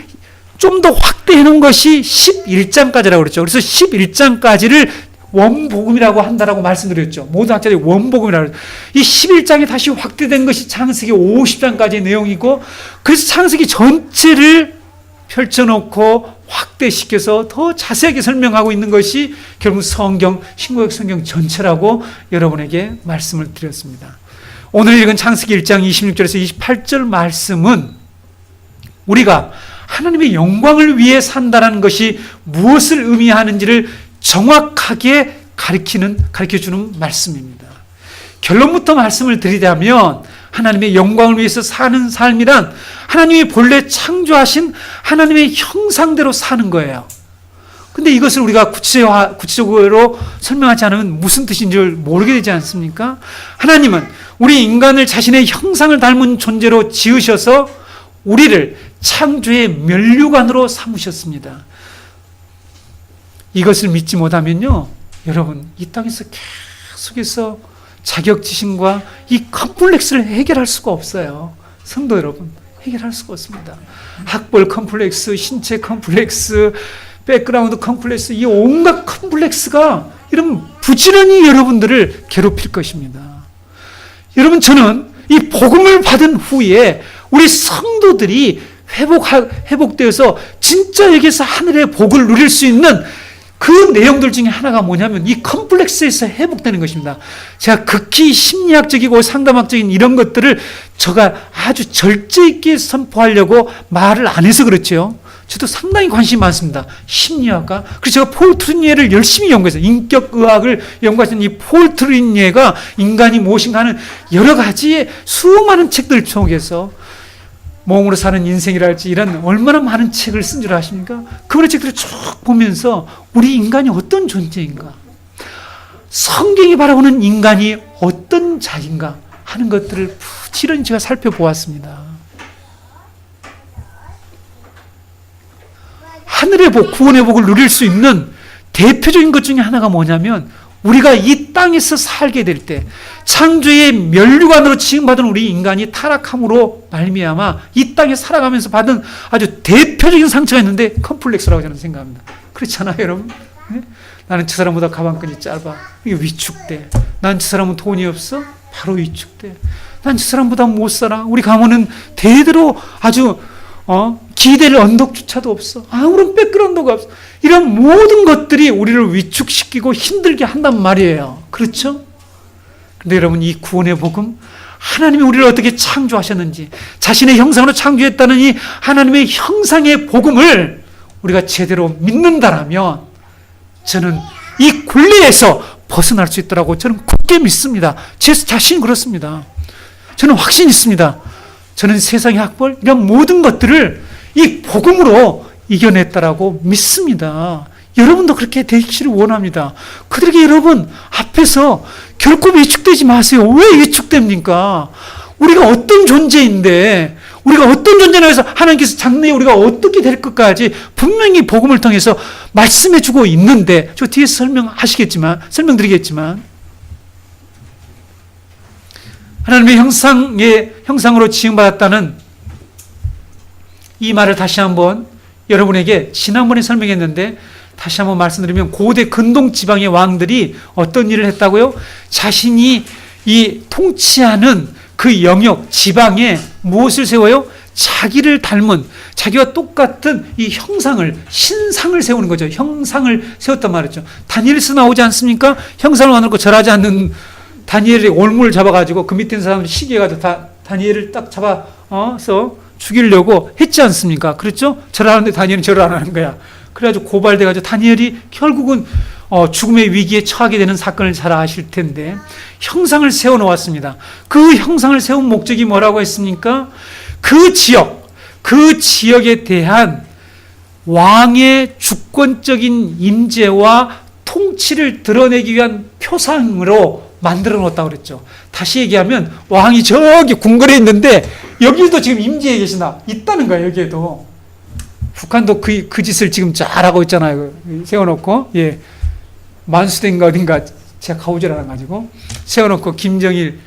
좀 더 확대해 놓은 것이 11장까지라고 그랬죠. 그래서 11장까지를 원복음이라고 한다라고 말씀드렸죠. 모든 학자들이 원복음이라고 그랬죠. 이 11장이 다시 확대된 것이 창세기 50장까지의 내용이고, 그래서 창세기 전체를 펼쳐놓고 확대시켜서 더 자세하게 설명하고 있는 것이 결국 성경, 신구약 성경 전체라고 여러분에게 말씀을 드렸습니다. 오늘 읽은 창세기 1장 26절에서 28절 말씀은 우리가 하나님의 영광을 위해 산다는 것이 무엇을 의미하는지를 정확하게 가르쳐주는 말씀입니다. 결론부터 말씀을 드리자면 하나님의 영광을 위해서 사는 삶이란 하나님이 본래 창조하신 하나님의 형상대로 사는 거예요. 근데 이것을 우리가 구체적으로 설명하지 않으면 무슨 뜻인지 모르게 되지 않습니까? 하나님은 우리 인간을 자신의 형상을 닮은 존재로 지으셔서 우리를 창조의 면류관으로 삼으셨습니다. 이것을 믿지 못하면요, 여러분, 이 땅에서 계속해서 자격지심과 이 컴플렉스를 해결할 수가 없어요. 성도 여러분, 해결할 수가 없습니다. 학벌 컴플렉스, 신체 컴플렉스, 백그라운드 컴플렉스, 이 온갖 컴플렉스가 이런 부지런히 여러분들을 괴롭힐 것입니다. 여러분, 저는 이 복음을 받은 후에 우리 성도들이 회복되어서 진짜 여기서 하늘의 복을 누릴 수 있는 그 내용들 중에 하나가 뭐냐면 이 컴플렉스에서 회복되는 것입니다. 제가 극히 심리학적이고 상담학적인 이런 것들을 제가 아주 절제 있게 선포하려고 말을 안 해서 그렇죠. 저도 상당히 관심이 많습니다. 심리학과. 그래서 제가 폴 트루니에를 열심히 연구했어요. 인격의학을 연구하신 이 폴 트루니에가 인간이 무엇인가 하는 여러 가지의 수많은 책들 속에서 몸으로 사는 인생이랄지 이런 얼마나 많은 책을 쓴 줄 아십니까? 그분의 책들을 쭉 보면서 우리 인간이 어떤 존재인가, 성경이 바라보는 인간이 어떤 자인가 하는 것들을 부지런히 제가 살펴보았습니다. 하늘의 복, 구원의 복을 누릴 수 있는 대표적인 것 중에 하나가 뭐냐면 우리가 이 땅에서 살게 될 때 창조의 면류관으로 지음받은 우리 인간이 타락함으로 말미암아 이 땅에 살아가면서 받은 아주 대표적인 상처가 있는데 컴플렉스라고 저는 생각합니다. 그렇지 않아요, 여러분? 네? 나는 저 사람보다 가방끈이 짧아. 이게 위축돼. 난 저 사람은 돈이 없어? 바로 위축돼. 난 저 사람보다 못 살아. 우리 가문은 대대로 아주 기댈 언덕조차도 없어. 아무런 백그라운드가 없어. 이런 모든 것들이 우리를 위축시키고 힘들게 한단 말이에요. 그렇죠? 근데 여러분, 이 구원의 복음, 하나님이 우리를 어떻게 창조하셨는지, 자신의 형상으로 창조했다는 이 하나님의 형상의 복음을 우리가 제대로 믿는다라면 저는 이 굴레에서 벗어날 수 있더라고 저는 굳게 믿습니다. 제 자신이 그렇습니다. 저는 확신이 있습니다. 저는 세상의 학벌, 이런 모든 것들을 이 복음으로 이겨냈다라고 믿습니다. 여러분도 그렇게 되기를 원합니다. 그들에게 여러분 앞에서 결코 위축되지 마세요. 왜 위축됩니까? 우리가 어떤 존재인데, 우리가 어떤 존재나 해서 하나님께서 장래에 우리가 어떻게 될 것까지 분명히 복음을 통해서 말씀해 주고 있는데, 저 뒤에서 설명드리겠지만, 하나님의 형상으로 지음받았다는 이 말을 다시 한번 여러분에게 지난번에 설명했는데 다시 한번 말씀드리면, 고대 근동 지방의 왕들이 어떤 일을 했다고요? 자신이 이 통치하는 그 영역, 지방에 무엇을 세워요? 자기를 닮은, 자기와 똑같은 이 형상을, 신상을 세우는 거죠. 형상을 세웠단 말이죠. 다니엘서 나오지 않습니까? 형상을 만들고 절하지 않는 다니엘의 올무를 잡아가지고 그 밑에 있는 사람들이 시기해가지고 다니엘을 딱 잡아서 죽이려고 했지 않습니까? 그렇죠? 절하는데 다니엘은 절을 안 하는 거야. 그래가지고 고발돼가지고 다니엘이 결국은 죽음의 위기에 처하게 되는 사건을 잘 아실 텐데, 형상을 세워놓았습니다. 그 형상을 세운 목적이 뭐라고 했습니까? 그 지역에 대한 왕의 주권적인 임재와 통치를 드러내기 위한 표상으로 만들어 놓았다고 그랬죠. 다시 얘기하면 왕이 저기 궁궐에 있는데 여기도 지금 임재해 계시나 있다는 거예요. 여기에도. 북한도 그 짓을 지금 잘하고 있잖아요. 세워놓고, 예, 만수대인가 어딘가 제가 가보질 않아가지고 세워놓고, 김정일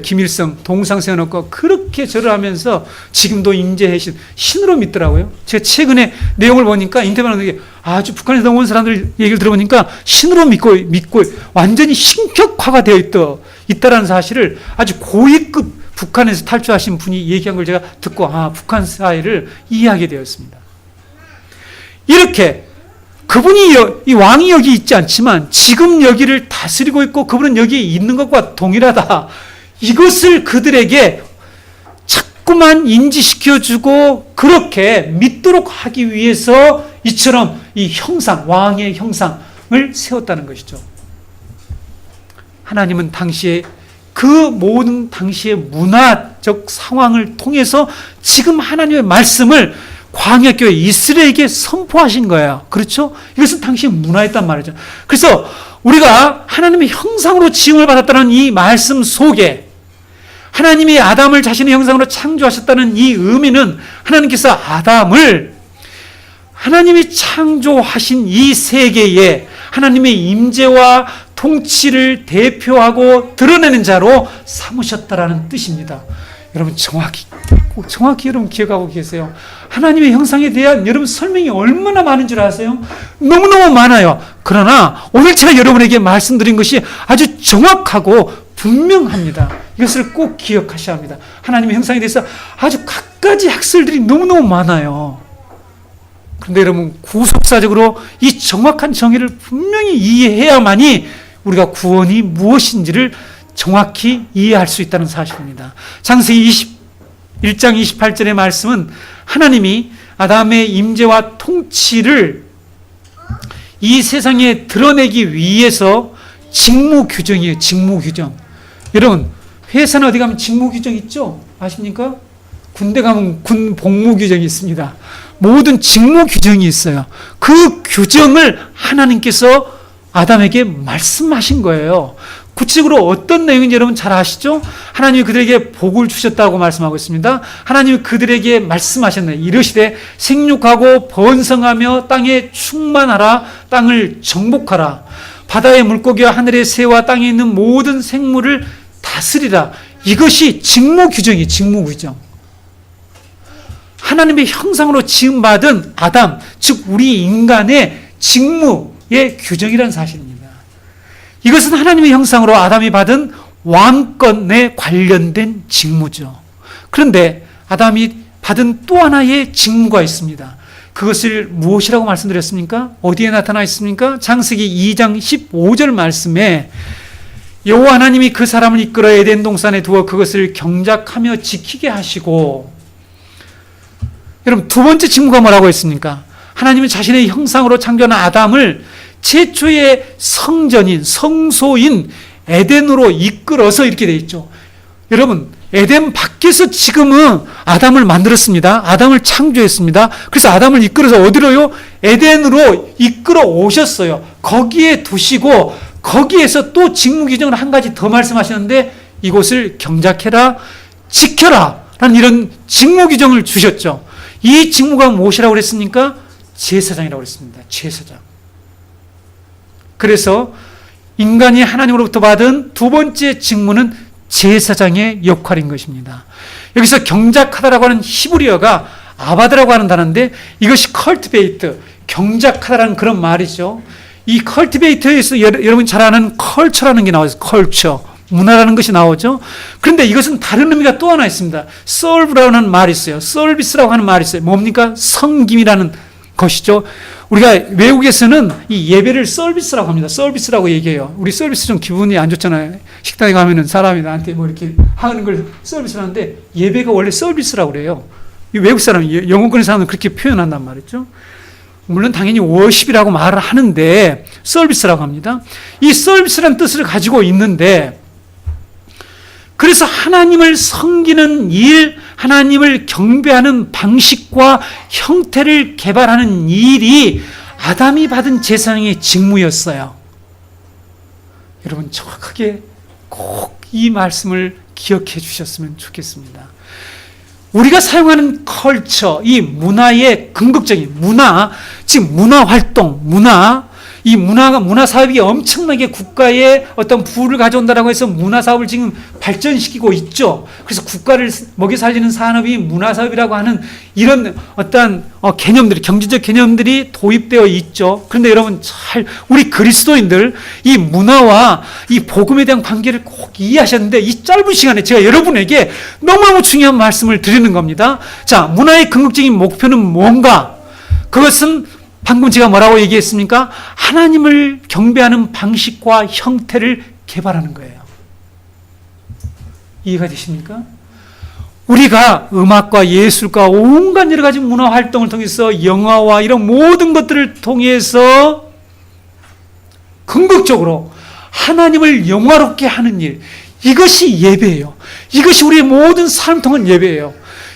김일성 동상 세워놓고 그렇게 절을 하면서 지금도 임재하신 신으로 믿더라고요. 제가 최근에 내용을 보니까 인터뷰하는 게 아주 북한에서 온 사람들 얘기를 들어보니까 신으로 믿고 완전히 신격화가 되어 있다라는 사실을 아주 고위급 북한에서 탈주하신 분이 얘기한 걸 제가 듣고 북한 사회를 이해하게 되었습니다. 이렇게 그분이 이 왕이 여기 있지 않지만 지금 여기를 다스리고 있고 그분은 여기에 있는 것과 동일하다. 이것을 그들에게 자꾸만 인지시켜주고 그렇게 믿도록 하기 위해서 이처럼 이 형상, 왕의 형상을 세웠다는 것이죠. 하나님은 당시에 그 모든 당시의 문화적 상황을 통해서 지금 하나님의 말씀을 광야교회 이스라엘에게 선포하신 거예요. 그렇죠? 이것은 당시의 문화였단 말이죠. 그래서 우리가 하나님의 형상으로 지음을 받았다는 이 말씀 속에 하나님이 아담을 자신의 형상으로 창조하셨다는 이 의미는 하나님께서 아담을 하나님이 창조하신 이 세계에 하나님의 임재와 통치를 대표하고 드러내는 자로 삼으셨다라는 뜻입니다. 여러분 정확히 꼭 정확히 여러분 기억하고 계세요. 하나님의 형상에 대한 여러분 설명이 얼마나 많은 줄 아세요? 너무너무 많아요. 그러나 오늘 제가 여러분에게 말씀드린 것이 아주 정확하고 분명합니다. 이것을 꼭 기억하셔야 합니다. 하나님의 형상에 대해서 아주 갖가지 학설들이 너무너무 많아요. 그런데 여러분 구속사적으로 이 정확한 정의를 분명히 이해해야만이 우리가 구원이 무엇인지를 정확히 이해할 수 있다는 사실입니다. 창세기 1장 28절의 말씀은 하나님이 아담의 임재와 통치를 이 세상에 드러내기 위해서 직무규정이에요. 직무규정. 여러분 회사는 어디 가면 직무규정 있죠? 아십니까? 군대 가면 군 복무규정이 있습니다. 모든 직무규정이 있어요. 그 규정을 하나님께서 아담에게 말씀하신 거예요. 구체적으로 어떤 내용인지 여러분 잘 아시죠? 하나님이 그들에게 복을 주셨다고 말씀하고 있습니다. 하나님이 그들에게 말씀하셨네. 이르시되 생육하고 번성하며 땅에 충만하라. 땅을 정복하라. 바다의 물고기와 하늘의 새와 땅에 있는 모든 생물을 다스리라. 이것이 직무규정이에요. 직무규정. 하나님의 형상으로 지음받은 아담, 즉 우리 인간의 직무의 규정이라는 사실입니다. 이것은 하나님의 형상으로 아담이 받은 왕권에 관련된 직무죠. 그런데 아담이 받은 또 하나의 직무가 있습니다. 그것을 무엇이라고 말씀드렸습니까? 어디에 나타나 있습니까? 창세기 2장 15절 말씀에 여호와 하나님이 그 사람을 이끌어 에덴 동산에 두어 그것을 경작하며 지키게 하시고, 여러분 두 번째 직무가 뭐라고 했습니까? 하나님은 자신의 형상으로 창조한 아담을 최초의 성전인 성소인 에덴으로 이끌어서 이렇게 돼 있죠. 여러분 에덴 밖에서 지금은 아담을 만들었습니다. 아담을 창조했습니다. 그래서 아담을 이끌어서 어디로요? 에덴으로 이끌어 오셨어요. 거기에 두시고 거기에서 또 직무 규정을 한 가지 더 말씀하시는데 이곳을 경작해라, 지켜라 라는 이런 직무 규정을 주셨죠. 이 직무가 무엇이라고 그랬습니까? 제사장이라고 그랬습니다. 제사장. 그래서 인간이 하나님으로부터 받은 두 번째 직무는 제사장의 역할인 것입니다. 여기서 경작하다라고 하는 히브리어가 아바드라고 하는 단어인데 이것이 cultivate, 경작하다라는 그런 말이죠. 이 cultivate에서 여러분 잘 아는 culture라는 게 나와요. culture, 문화라는 것이 나오죠. 그런데 이것은 다른 의미가 또 하나 있습니다. serve라고 하는 말이 있어요. service라고 하는 말이 있어요. 뭡니까? 섬김이라는 것이죠. 우리가 외국에서는 이 예배를 서비스라고 합니다. 서비스라고 얘기해요. 우리 서비스 좀 기분이 안 좋잖아요. 식당에 가면은 사람이 나한테 뭐 이렇게 하는 걸 서비스를 하는데 예배가 원래 서비스라고 그래요. 이 외국 사람, 영어권의 사람은 그렇게 표현한단 말이죠. 물론 당연히 워십이라고 말을 하는데 서비스라고 합니다. 이 서비스라는 뜻을 가지고 있는데, 그래서 하나님을 섬기는 일, 하나님을 경배하는 방식과 형태를 개발하는 일이 아담이 받은 제사장의 직무였어요. 여러분 정확하게 꼭 이 말씀을 기억해 주셨으면 좋겠습니다. 우리가 사용하는 컬처, 이 문화의 궁극적인 문화, 즉 문화활동, 이 문화 사업이 엄청나게 국가에 어떤 부를 가져온다라고 해서 문화 사업을 지금 발전시키고 있죠. 그래서 국가를 먹여 살리는 산업이 문화 사업이라고 하는 이런 어떤 개념들이, 경제적 개념들이 도입되어 있죠. 그런데 여러분 우리 그리스도인들 이 문화와 이 복음에 대한 관계를 꼭 이해하셨는데 이 짧은 시간에 제가 여러분에게 너무너무 중요한 말씀을 드리는 겁니다. 자, 문화의 궁극적인 목표는 뭔가? 그것은 방금 제가 뭐라고 얘기했습니까? 하나님을 경배하는 방식과 형태를 개발하는 거예요. 이해가 되십니까? 우리가 음악과 예술과 온갖 여러 가지 문화 활동을 통해서 영화와 이런 모든 것들을 통해서 궁극적으로 하나님을 영화롭게 하는 일, 이것이 예배예요. 이것이 우리의 모든 삶 통한 예배예요.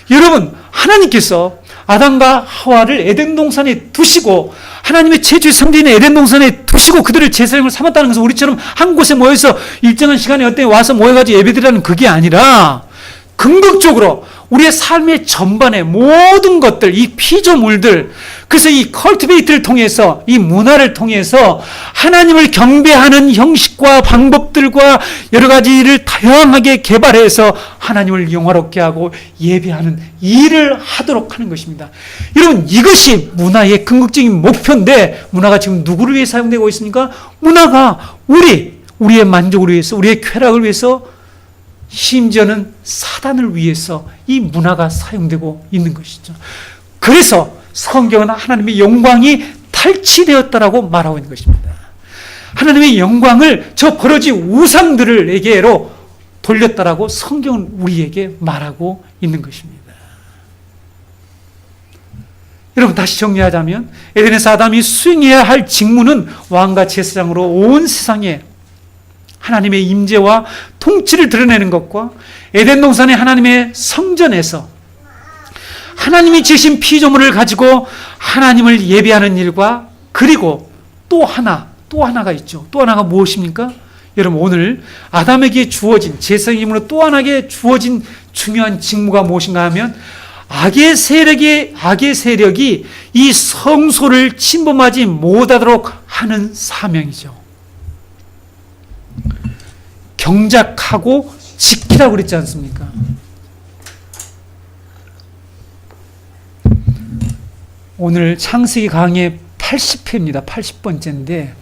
여러분, 하나님께서 아담과 하와를 에덴 동산에 두시고 하나님의 최초의 성전인 에덴 동산에 두시고 그들을 제사장을 삼았다는 것은 우리처럼 한 곳에 모여서 일정한 시간에 어때 와서 모여가지고 예배드리라는 그게 아니라 긍정적으로 우리의 삶의 전반의 모든 것들, 이 피조물들, 그래서 이 컬티베이트를 통해서, 이 문화를 통해서 하나님을 경배하는 형식과 방법들과 여러 가지를 다양하게 개발해서 하나님을 영화롭게 하고 예배하는 일을 하도록 하는 것입니다. 여러분, 이것이 문화의 궁극적인 목표인데, 문화가 지금 누구를 위해 사용되고 있습니까? 문화가 우리의 만족을 위해서, 우리의 쾌락을 위해서, 심지어는 사단을 위해서 이 문화가 사용되고 있는 것이죠. 그래서 성경은 하나님의 영광이 탈취되었다라고 말하고 있는 것입니다. 하나님의 영광을 저 버러지 우상들에게로 돌렸다라고 성경은 우리에게 말하고 있는 것입니다. 여러분, 다시 정리하자면 에덴에서 아담이 수행해야 할 직무는 왕과 제사장으로 온 세상에 하나님의 임재와 통치를 드러내는 것과 에덴 동산의 하나님의 성전에서 하나님이 지으신 피조물을 가지고 하나님을 예배하는 일과, 그리고 또 하나가 있죠. 또 하나가 무엇입니까? 여러분, 오늘 아담에게 주어진, 제사장임으로 또 하나에게 주어진 중요한 직무가 무엇인가 하면 악의 세력이 이 성소를 침범하지 못하도록 하는 사명이죠. 경작하고 지키라고 그랬지 않습니까? 오늘 창세기 강의 80회입니다. 80번째인데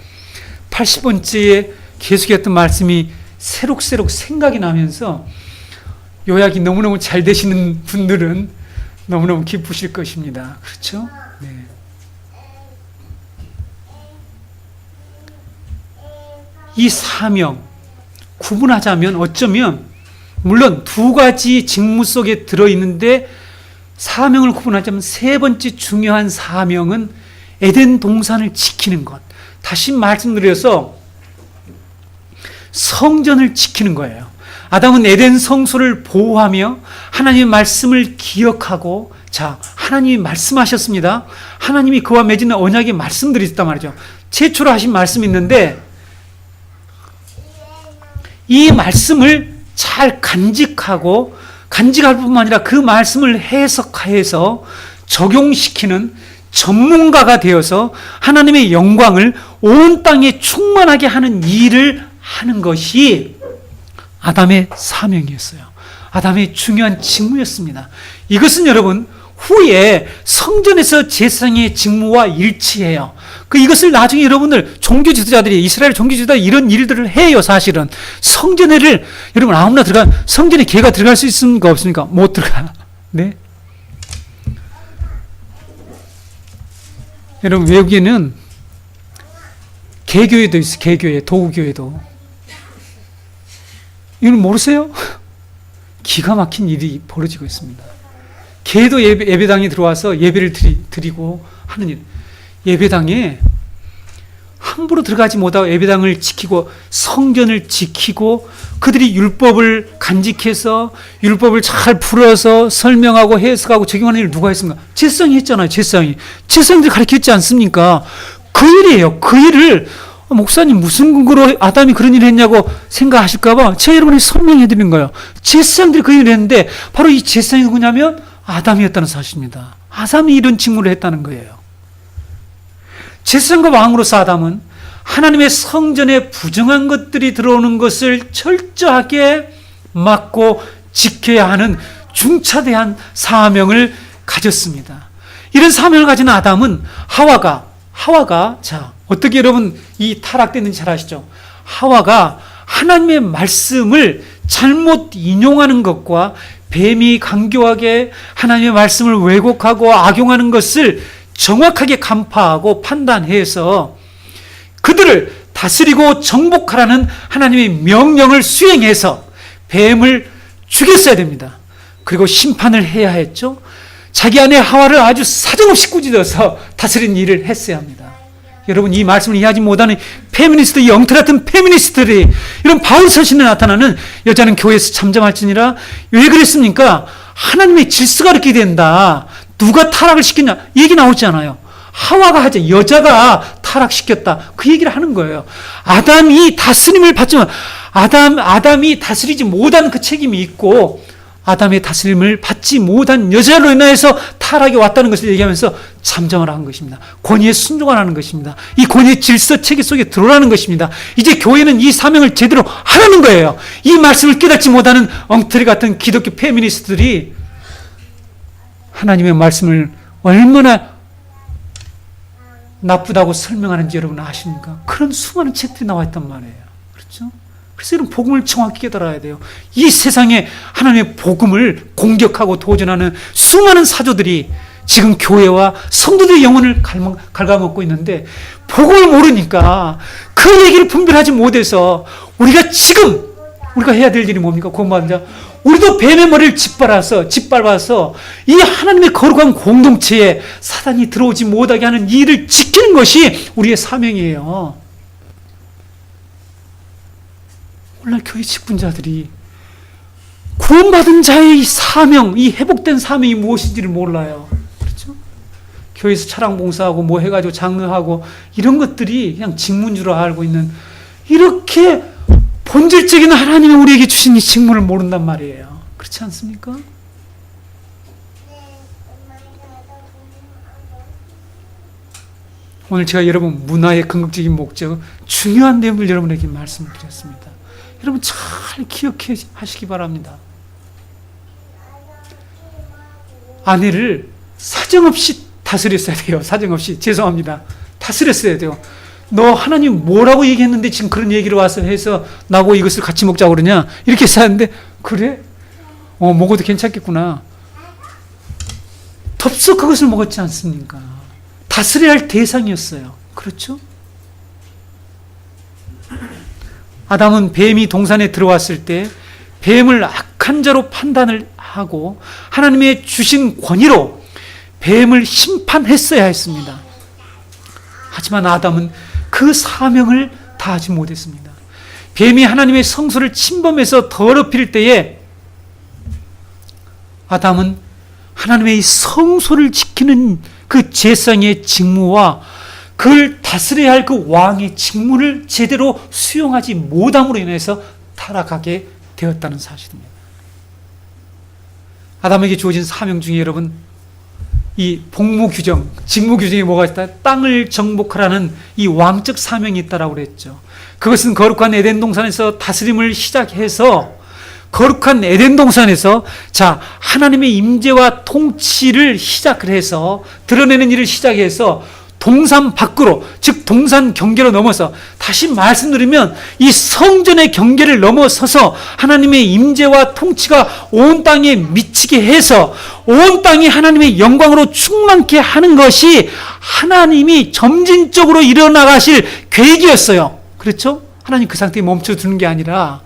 80번째에 계속했던 말씀이 새록새록 생각이 나면서 요약이 너무너무 잘 되시는 분들은 너무너무 기쁘실 것입니다. 그렇죠? 네. 이 사명 구분하자면 어쩌면 물론 두 가지 직무 속에 들어있는데 사명을 구분하자면 세 번째 중요한 사명은 에덴 동산을 지키는 것. 다시 말씀드려서 성전을 지키는 거예요. 아담은 에덴 성소를 보호하며 하나님의 말씀을 기억하고, 자, 하나님이 말씀하셨습니다. 하나님이 그와 맺은 언약의 말씀들이 있단 말이죠. 최초로 하신 말씀이 있는데 이 말씀을 잘 간직할 뿐만 아니라 그 말씀을 해석해서 적용시키는 전문가가 되어서 하나님의 영광을 온 땅에 충만하게 하는 일을 하는 것이 아담의 사명이었어요. 아담의 중요한 직무였습니다. 이것은 여러분 후에 성전에서 제사장의 직무와 일치해요. 이것을 나중에 여러분들 종교지도자들이, 이스라엘 종교지도자들이 이런 일들을 해요. 사실은 성전에를 여러분 아무나 성전에 개가 들어갈 수 있습니까? 없습니까? 못 들어가. 네. 여러분, 외국에는 개교회도 있어요. 개교회, 도구교회도. 이건 모르세요? 기가 막힌 일이 벌어지고 있습니다. 개도 예배당에 들어와서 예배를 드리고 하는 일. 예배당에 함부로 들어가지 못하고 예배당을 지키고 성전을 지키고 그들이 율법을 간직해서 율법을 잘 풀어서 설명하고 해석하고 적용하는 일을 누가 했습니까? 제사장이 했잖아요. 제사장들이 가르쳤지 않습니까? 그 일이에요. 그 일을 목사님 무슨 근거로 아담이 그런 일을 했냐고 생각하실까봐 제가 여러분이 설명해 드린 거예요. 제사장들이 그 일을 했는데 바로 이 제사장이 누구냐면 아담이었다는 사실입니다. 아담이 이런 직무를 했다는 거예요. 제사장과 왕으로서 아담은 하나님의 성전에 부정한 것들이 들어오는 것을 철저하게 막고 지켜야 하는 중차대한 사명을 가졌습니다. 이런 사명을 가진 아담은 하와가 자, 어떻게 여러분 이 타락됐는지 잘 아시죠? 하와가 하나님의 말씀을 잘못 인용하는 것과 뱀이 강교하게 하나님의 말씀을 왜곡하고 악용하는 것을 정확하게 간파하고 판단해서 그들을 다스리고 정복하라는 하나님의 명령을 수행해서 뱀을 죽였어야 됩니다. 그리고 심판을 해야 했죠. 자기 아내 하와를 아주 사정없이 꾸짖어서 다스린 일을 했어야 합니다. 여러분, 이 말씀을 이해하지 못하는 페미니스트, 영태 같은 페미니스트들이 이런 바울 서신에 나타나는 여자는 교회에서 잠잠할지니라, 왜 그랬습니까? 하나님의 질서가 이렇게 된다. 누가 타락을 시켰냐? 얘기 나오지 않아요. 하와가 하자. 여자가 타락시켰다. 그 얘기를 하는 거예요. 아담이 다스림을 받지만 아담이 다스리지 못하는 그 책임이 있고 아담의 다스림을 받지 못한 여자로 인해서 타락이 왔다는 것을 얘기하면서 잠잠을 한 것입니다. 권위에 순종하라는 것입니다. 이 권위의 질서 체계 속에 들어오라는 것입니다. 이제 교회는 이 사명을 제대로 하라는 거예요. 이 말씀을 깨닫지 못하는 엉터리 같은 기독교 페미니스트들이 하나님의 말씀을 얼마나 나쁘다고 설명하는지 여러분 아십니까? 그런 수많은 책들이 나와 있단 말이에요. 그렇죠? 그래서 이런 복음을 정확히 깨달아야 돼요. 이 세상에 하나님의 복음을 공격하고 도전하는 수많은 사조들이 지금 교회와 성도들의 영혼을 갉아먹고 있는데 복음을 모르니까 그 얘기를 분별하지 못해서 우리가 해야 될 일이 뭡니까? 구원받은 자. 우리도 뱀의 머리를 짓밟아서 이 하나님의 거룩한 공동체에 사단이 들어오지 못하게 하는 일을 지키는 것이 우리의 사명이에요. 오늘날 교회 직분자들이 구원받은 자의 이 사명, 이 회복된 사명이 무엇인지를 몰라요. 그렇죠? 교회에서 차량 봉사하고 뭐 해가지고 장로하고 이런 것들이 그냥 직무인 줄 알고 있는 이렇게 본질적인 하나님이 우리에게 주신 이 직무를 모른단 말이에요. 그렇지 않습니까? 오늘 제가 여러분 문화의 궁극적인 목적, 중요한 내용을 여러분에게 말씀을 드렸습니다. 여러분 잘 기억해 하시기 바랍니다. 아내를 사정없이 다스렸어야 돼요. 사정없이. 죄송합니다. 다스렸어야 돼요. 너 하나님 뭐라고 얘기했는데 지금 그런 얘기를 와서 해서 나보고 이것을 같이 먹자고 그러냐? 이렇게 해서 하는데 그래? 먹어도 괜찮겠구나. 덥석 그것을 먹었지 않습니까? 다스려야 할 대상이었어요. 그렇죠? 아담은 뱀이 동산에 들어왔을 때 뱀을 악한 자로 판단을 하고 하나님의 주신 권위로 뱀을 심판했어야 했습니다. 하지만 아담은 그 사명을 다하지 못했습니다. 뱀이 하나님의 성소를 침범해서 더럽힐 때에 아담은 하나님의 성소를 지키는 그 제사장의 직무와 그를 다스려야 할 그 왕의 직무를 제대로 수용하지 못함으로 인해서 타락하게 되었다는 사실입니다. 아담에게 주어진 사명 중에 여러분 이 복무 규정, 직무 규정이 뭐가 있다? 땅을 정복하라는 이 왕적 사명이 있다라고 그랬죠. 그것은 거룩한 에덴 동산에서 다스림을 시작해서 거룩한 에덴 동산에서 하나님의 임재와 통치를 시작을 해서 드러내는 일을 시작해서 동산 밖으로, 즉 동산 경계로 넘어서, 다시 말씀드리면 이 성전의 경계를 넘어서서 하나님의 임재와 통치가 온 땅에 미치게 해서 온 땅이 하나님의 영광으로 충만케 하는 것이 하나님이 점진적으로 일어나가실 계획이었어요. 그렇죠? 하나님 그 상태에 멈춰두는 게 아니라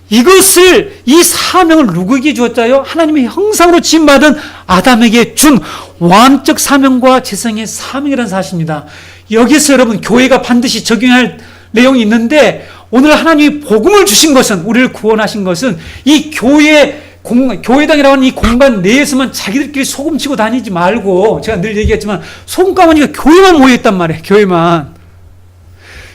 이것을, 이 사명을 누구에게 주었자요? 하나님의 형상으로 지음받은 아담에게 준 왕적 사명과 제사장의 사명이라는 사실입니다. 여기서 여러분 교회가 반드시 적용할 내용이 있는데, 오늘 하나님이 복음을 주신 것은, 우리를 구원하신 것은 이 교회당이라고 하는 이 공간 내에서만 자기들끼리 소금 치고 다니지 말고, 제가 늘 얘기했지만 손가마니가 교회만 모여있단 말이에요. 교회만.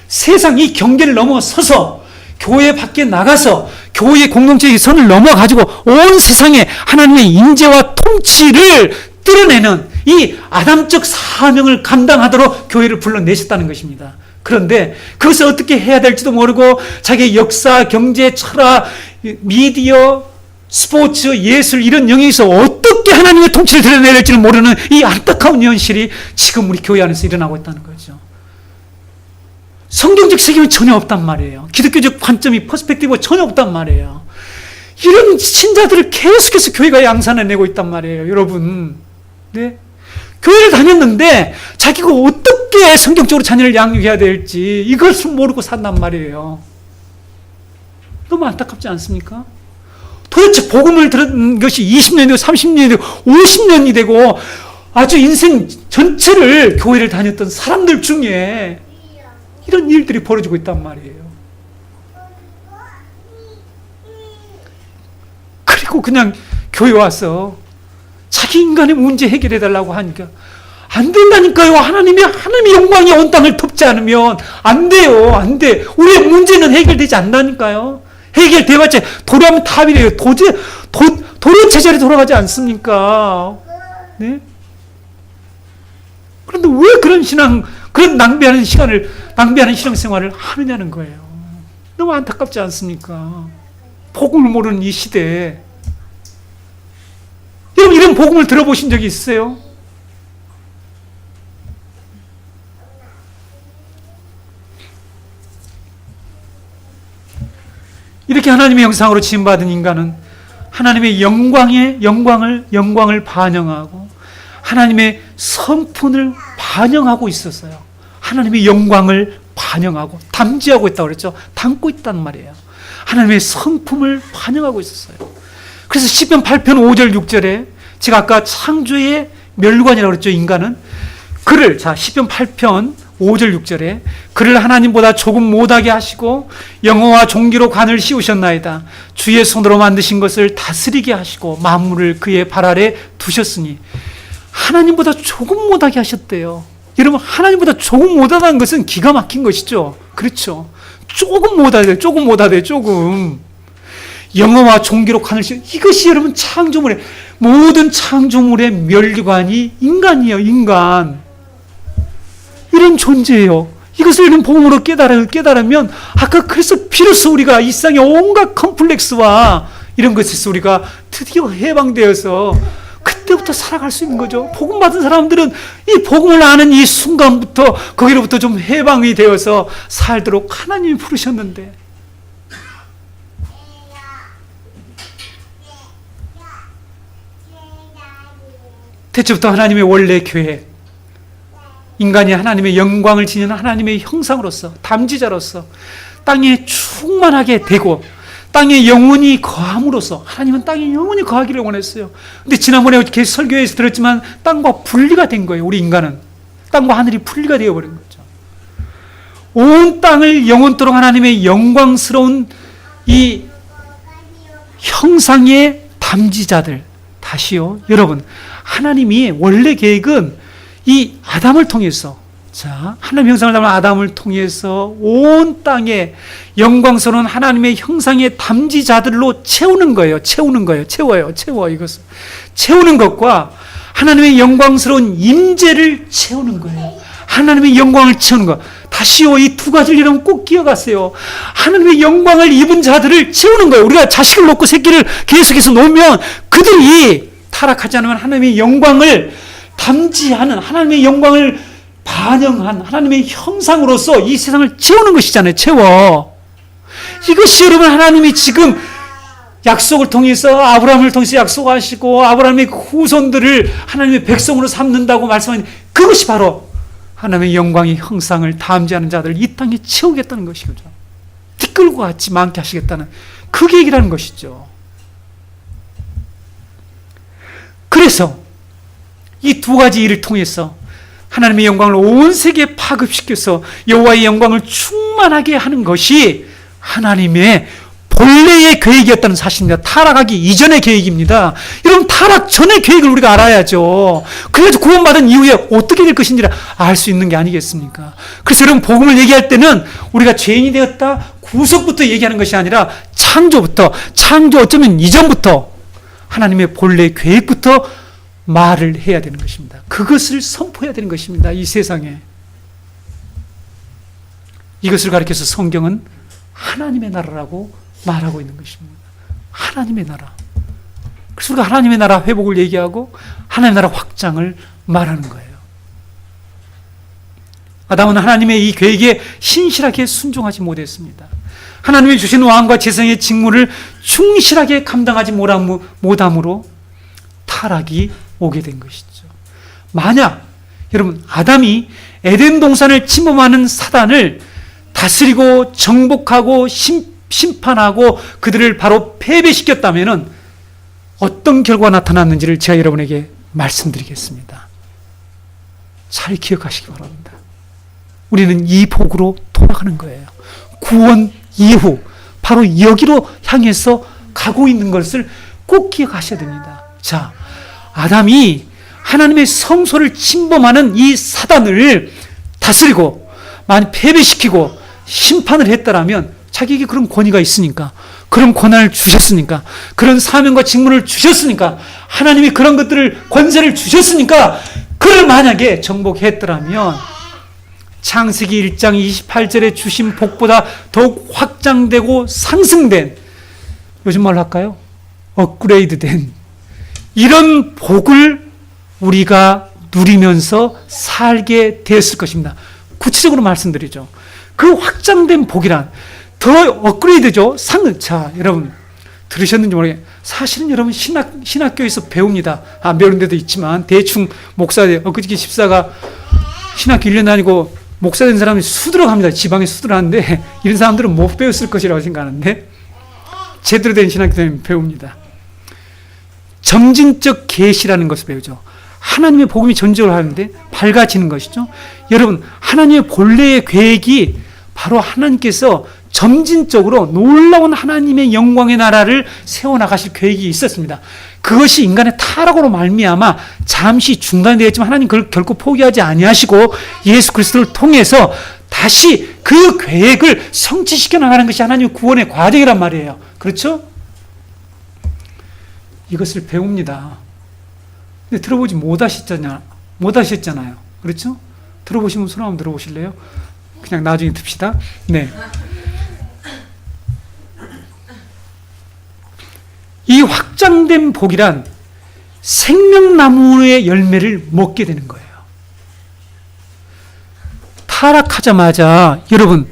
세상 이 경계를 넘어서서 교회 밖에 나가서 교회의 공동체의 선을 넘어가지고 온 세상에 하나님의 임재와 통치를 드러내는 이 아담적 사명을 감당하도록 교회를 불러내셨다는 것입니다. 그런데 그것을 어떻게 해야 될지도 모르고 자기의 역사, 경제, 철학, 미디어, 스포츠, 예술 이런 영역에서 어떻게 하나님의 통치를 드러내야 될지를 모르는 이 안타까운 현실이 지금 우리 교회 안에서 일어나고 있다는 거죠. 성경적 책임이 전혀 없단 말이에요. 기독교적 관점이, 퍼스펙티브가 전혀 없단 말이에요. 이런 신자들을 계속해서 교회가 양산해내고 있단 말이에요. 여러분, 네? 교회를 다녔는데 자기가 어떻게 성경적으로 자녀를 양육해야 될지 이것을 모르고 산단 말이에요. 너무 안타깝지 않습니까? 도대체 복음을 들은 것이 20년이 되고 30년이 되고 50년이 되고 아주 인생 전체를 교회를 다녔던 사람들 중에 이런 일들이 벌어지고 있단 말이에요. 그리고 그냥 교회 와서 자기 인간의 문제 해결해달라고 하니까 안 된다니까요. 하나님의 영광이 온 땅을 덮지 않으면 안 돼요. 안 돼. 우리의 문제는 해결되지 않는다니까요. 해결돼봤자 도리하면 탑이래요. 도대체 도로 제자리 돌아가지 않습니까? 네? 그런데 왜 그런 낭비하는 신앙생활을 하느냐는 거예요. 너무 안타깝지 않습니까? 복음을 모르는 이 시대에. 여러분, 이런 복음을 들어보신 적이 있어요? 이렇게 하나님의 형상으로 지음받은 인간은 하나님의 영광을 반영하고 하나님의 성품을 반영하고 있었어요. 하나님의 영광을 반영하고 담지하고 있다고 그랬죠. 담고 있단 말이에요. 하나님의 성품을 반영하고 있었어요. 그래서 시편 8편 5절 6절에 제가 아까 창조의 멸관이라고 그랬죠. 인간은 시편 8편 5절 6절에 그를 하나님보다 조금 못하게 하시고 영어와 종기로 관을 씌우셨나이다. 주의 손으로 만드신 것을 다스리게 하시고 만물을 그의 발 아래 두셨으니 하나님보다 조금 못하게 하셨대요. 여러분, 하나님보다 조금 못하다는 것은 기가 막힌 것이죠. 그렇죠. 조금 못하대. 영어와 종기로 관을 씌우, 이것이 여러분 모든 창조물의 멸관이 인간이에요. 인간. 이런 존재예요. 이것을 이런 복음으로 깨달으면 그래서 비로소 우리가 이 세상의 온갖 컴플렉스와 이런 것에서 우리가 드디어 해방되어서 그때부터 살아갈 수 있는 거죠. 복음 받은 사람들은 이 복음을 아는 이 순간부터 거기로부터 좀 해방이 되어서 살도록 하나님이 부르셨는데, 대체부터 하나님의 원래 계획, 인간이 하나님의 영광을 지니는 하나님의 형상으로서, 담지자로서 땅에 충만하게 되고 땅에 영원히 거함으로써 하나님은 땅에 영원히 거하기를 원했어요. 근데 지난번에 설교에서 들었지만 땅과 분리가 된 거예요. 우리 인간은 땅과 하늘이 분리가 되어버린 거죠. 온 땅을 영원토록 하나님의 영광스러운 이 형상의 담지자들. 다시요, 여러분, 하나님이 원래 계획은 이 아담을 통해서, 하나님의 형상을 담은 아담을 통해서 온 땅에 영광스러운 하나님의 형상의 담지자들로 채우는 거예요. 채워요. 이것을 채우는 것과 하나님의 영광스러운 임재를 채우는 거예요. 하나님의 영광을 채우는 것. 다시요, 이 두 가지를 여러분 꼭 기억하세요. 하나님의 영광을 입은 자들을 채우는 거예요. 우리가 자식을 놓고 새끼를 계속해서 놓으면 그들이 타락하지 않으면 하나님의 영광을 담지하는, 하나님의 영광을 반영한 하나님의 형상으로서 이 세상을 채우는 것이잖아요. 채워. 이것이 여러분 하나님이 지금 약속을 통해서 아브라함을 통해서 약속하시고 아브라함의 후손들을 하나님의 백성으로 삼는다고 말씀하는, 그것이 바로 하나님의 영광의 형상을 담지하는 자들을 이 땅에 채우겠다는 것이죠. 티끌과 같이 많게 하시겠다는 그 계획이라는 것이죠. 그래서 이 두 가지 일을 통해서 하나님의 영광을 온 세계에 파급시켜서 여호와의 영광을 충만하게 하는 것이 하나님의 본래의 계획이었다는 사실입니다. 타락하기 이전의 계획입니다. 여러분, 타락 전의 계획을 우리가 알아야죠. 그래서 구원받은 이후에 어떻게 될 것인지를 알 수 있는 게 아니겠습니까? 그래서 여러분, 복음을 얘기할 때는 우리가 죄인이 되었다, 구속부터 얘기하는 것이 아니라 창조 어쩌면 이전부터 하나님의 본래 계획부터 말을 해야 되는 것입니다. 그것을 선포해야 되는 것입니다. 이 세상에. 이것을 가리켜서 성경은 하나님의 나라라고 말하고 있는 것입니다. 하나님의 나라. 그래서 우리가 하나님의 나라 회복을 얘기하고 하나님의 나라 확장을 말하는 거예요. 아담은 하나님의 이 계획에 신실하게 순종하지 못했습니다. 하나님이 주신 왕과 재성의 직무를 충실하게 감당하지 못함으로 타락이 오게 된 것이죠. 만약 여러분, 아담이 에덴 동산을 침범하는 사단을 다스리고 정복하고 심판하고 그들을 바로 패배시켰다면 어떤 결과가 나타났는지를 제가 여러분에게 말씀드리겠습니다. 잘 기억하시기 바랍니다. 우리는 이 복으로 돌아가는 거예요. 구원 이후 바로 여기로 향해서 가고 있는 것을 꼭 기억하셔야 됩니다. 아담이 하나님의 성소를 침범하는 이 사단을 다스리고 많이 패배시키고 심판을 했다라면 자기에게 그런 권위가 있으니까 그런 권한을 주셨으니까, 그런 사명과 직분을 주셨으니까, 하나님이 그런 것들을, 권세를 주셨으니까, 그를 만약에 정복했더라면 창세기 1장 28절에 주신 복보다 더욱 확장되고 상승된, 요즘 말로 할까요? 업그레이드된 이런 복을 우리가 누리면서 살게 되었을 것입니다. 구체적으로 말씀드리죠. 그 확장된 복이란 더 업그레이드죠. 자, 여러분 들으셨는지 모르겠어요. 사실은 여러분 신학교에서 배웁니다. 배우는 데도 있지만 대충 목사, 엊그저께 집사가 신학교 1년 다니고 목사 된 사람이 수두룩 합니다. 지방에 수두룩한데 이런 사람들은 못 배웠을 것이라고 생각하는데 제대로 된 신학교는 배웁니다. 점진적 계시라는 것을 배우죠. 하나님의 복음이 전적으로 하는데 밝아지는 것이죠. 여러분, 하나님의 본래의 계획이 바로 하나님께서 점진적으로 놀라운 하나님의 영광의 나라를 세워나가실 계획이 있었습니다. 그것이 인간의 타락으로 말미암아 잠시 중단되었지만 하나님 그걸 결코 포기하지 아니하시고 예수 그리스도를 통해서 다시 그 계획을 성취시켜 나가는 것이 하나님의 구원의 과정이란 말이에요. 그렇죠? 이것을 배웁니다. 근데 들어보지 못하셨잖아요. 그렇죠? 들어보시면 손 한번 들어보실래요? 그냥 나중에 듭시다. 네. 이 확장된 복이란 생명나무의 열매를 먹게 되는 거예요. 타락하자마자, 여러분,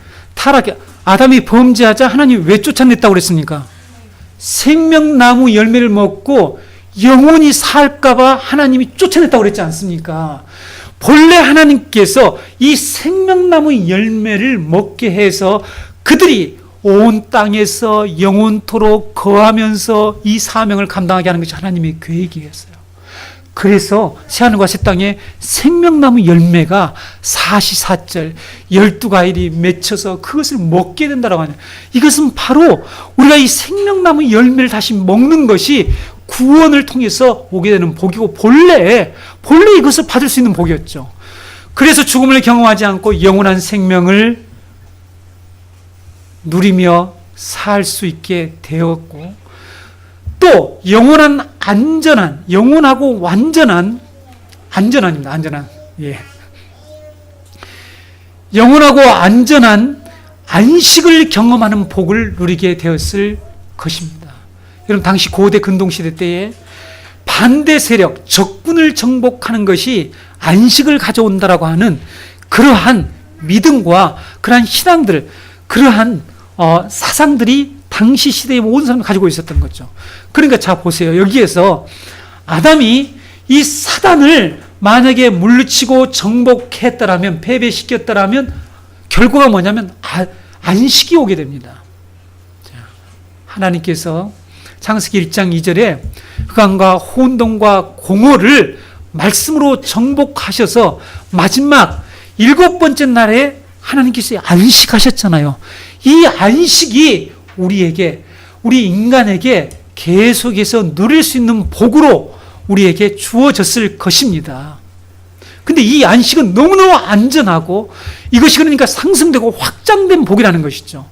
아담이 범죄하자 하나님 왜 쫓아냈다고 그랬습니까? 생명나무 열매를 먹고 영원히 살까봐 하나님이 쫓아냈다고 그랬지 않습니까? 본래 하나님께서 이 생명나무 열매를 먹게 해서 그들이 온 땅에서 영원토록 거하면서 이 사명을 감당하게 하는 것이 하나님의 계획이었어요. 그래서 새하늘과 새 땅에 생명나무 열매가 사시사철 12과일이 맺혀서 그것을 먹게 된다고 하냐. 이것은 바로 우리가 이 생명나무 열매를 다시 먹는 것이 구원을 통해서 오게 되는 복이고 본래 이것을 받을 수 있는 복이었죠. 그래서 죽음을 경험하지 않고 영원한 생명을 누리며 살 수 있게 되었고, 또 영원한 영원하고 안전합니다. 예. 영원하고 안전한 안식을 경험하는 복을 누리게 되었을 것입니다. 여러분, 당시 고대 근동시대 때에 반대 세력, 적군을 정복하는 것이 안식을 가져온다라고 하는 그러한 믿음과 그러한 신앙들, 그러한 사상들이 당시 시대의 모든 사람이 가지고 있었던 거죠. 그러니까 자 보세요. 여기에서 아담이 이 사단을 만약에 물리치고 정복했다라면, 패배시켰다라면 결과가 뭐냐면 안식이 오게 됩니다. 자, 하나님께서 창세기 1장 2절에 흑암과 혼돈과 공허를 말씀으로 정복하셔서 마지막 7번째 날에 하나님께서 안식하셨잖아요. 이 안식이 우리 인간에게 계속해서 누릴 수 있는 복으로 우리에게 주어졌을 것입니다. 근데 이 안식은 너무너무 안전하고 이것이 그러니까 상승되고 확장된 복이라는 것이죠.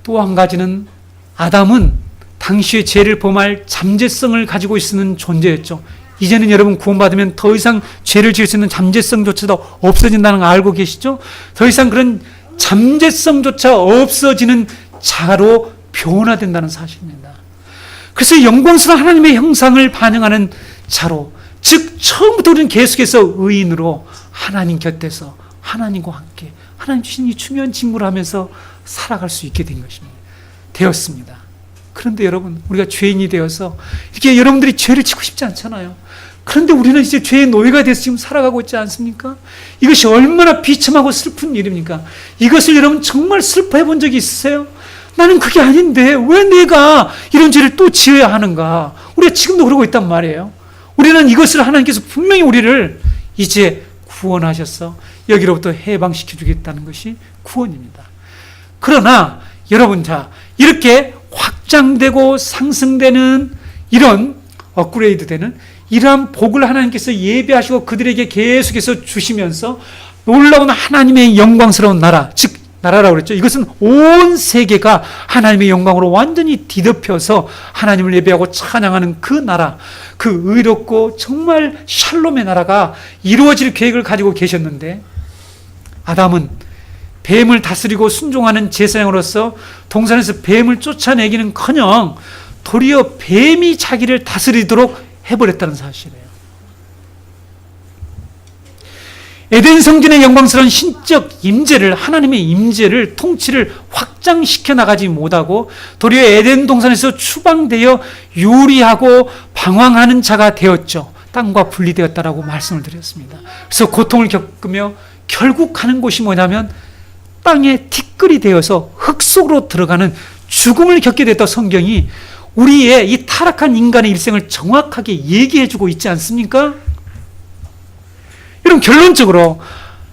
또 한 가지는 아담은 당시의 죄를 범할 잠재성을 가지고 있는 존재였죠. 이제는 여러분 구원받으면 더 이상 죄를 지을 수 있는 잠재성조차도 없어진다는 거 알고 계시죠? 더 이상 그런 잠재성조차 없어지는 자로 변화된다는 사실입니다. 그래서 영광스러운 하나님의 형상을 반영하는 자로, 즉 처음부터 우리는 계속해서 의인으로 하나님 곁에서 하나님과 함께 하나님 주신 이 중요한 직무를 하면서 살아갈 수 있게 된 것입니다. 되었습니다. 그런데 여러분, 우리가 죄인이 되어서 이렇게 여러분들이 죄를 짓고 싶지 않잖아요. 그런데 우리는 이제 죄의 노예가 돼서 지금 살아가고 있지 않습니까? 이것이 얼마나 비참하고 슬픈 일입니까? 이것을 여러분 정말 슬퍼해 본 적이 있으세요? 나는 그게 아닌데 왜 내가 이런 죄를 또 지어야 하는가? 우리가 지금도 그러고 있단 말이에요. 우리는 이것을 하나님께서 분명히 우리를 이제 구원하셔서 여기로부터 해방시켜 주겠다는 것이 구원입니다. 그러나 여러분, 자, 이렇게 확장되고 상승되는 이런 업그레이드되는 이러한 복을 하나님께서 예배하시고 그들에게 계속해서 주시면서 놀라운 하나님의 영광스러운 나라, 즉 나라라고 그랬죠. 이것은 온 세계가 하나님의 영광으로 완전히 뒤덮여서 하나님을 예배하고 찬양하는 그 나라, 그 의롭고 정말 샬롬의 나라가 이루어질 계획을 가지고 계셨는데, 아담은 뱀을 다스리고 순종하는 제사장으로서 동산에서 뱀을 쫓아내기는커녕 도리어 뱀이 자기를 다스리도록 해버렸다는 사실이에요. 에덴 성전의 영광스러운 신적 임재를, 하나님의 임재를, 통치를 확장시켜 나가지 못하고 도리어 에덴 동산에서 추방되어 유리하고 방황하는 자가 되었죠. 땅과 분리되었다라고 말씀을 드렸습니다. 그래서 고통을 겪으며 결국 가는 곳이 뭐냐면 땅에 티끌이 되어서 흙 속으로 들어가는 죽음을 겪게 됐다. 성경이 우리의 이 타락한 인간의 일생을 정확하게 얘기해주고 있지 않습니까? 여러분, 결론적으로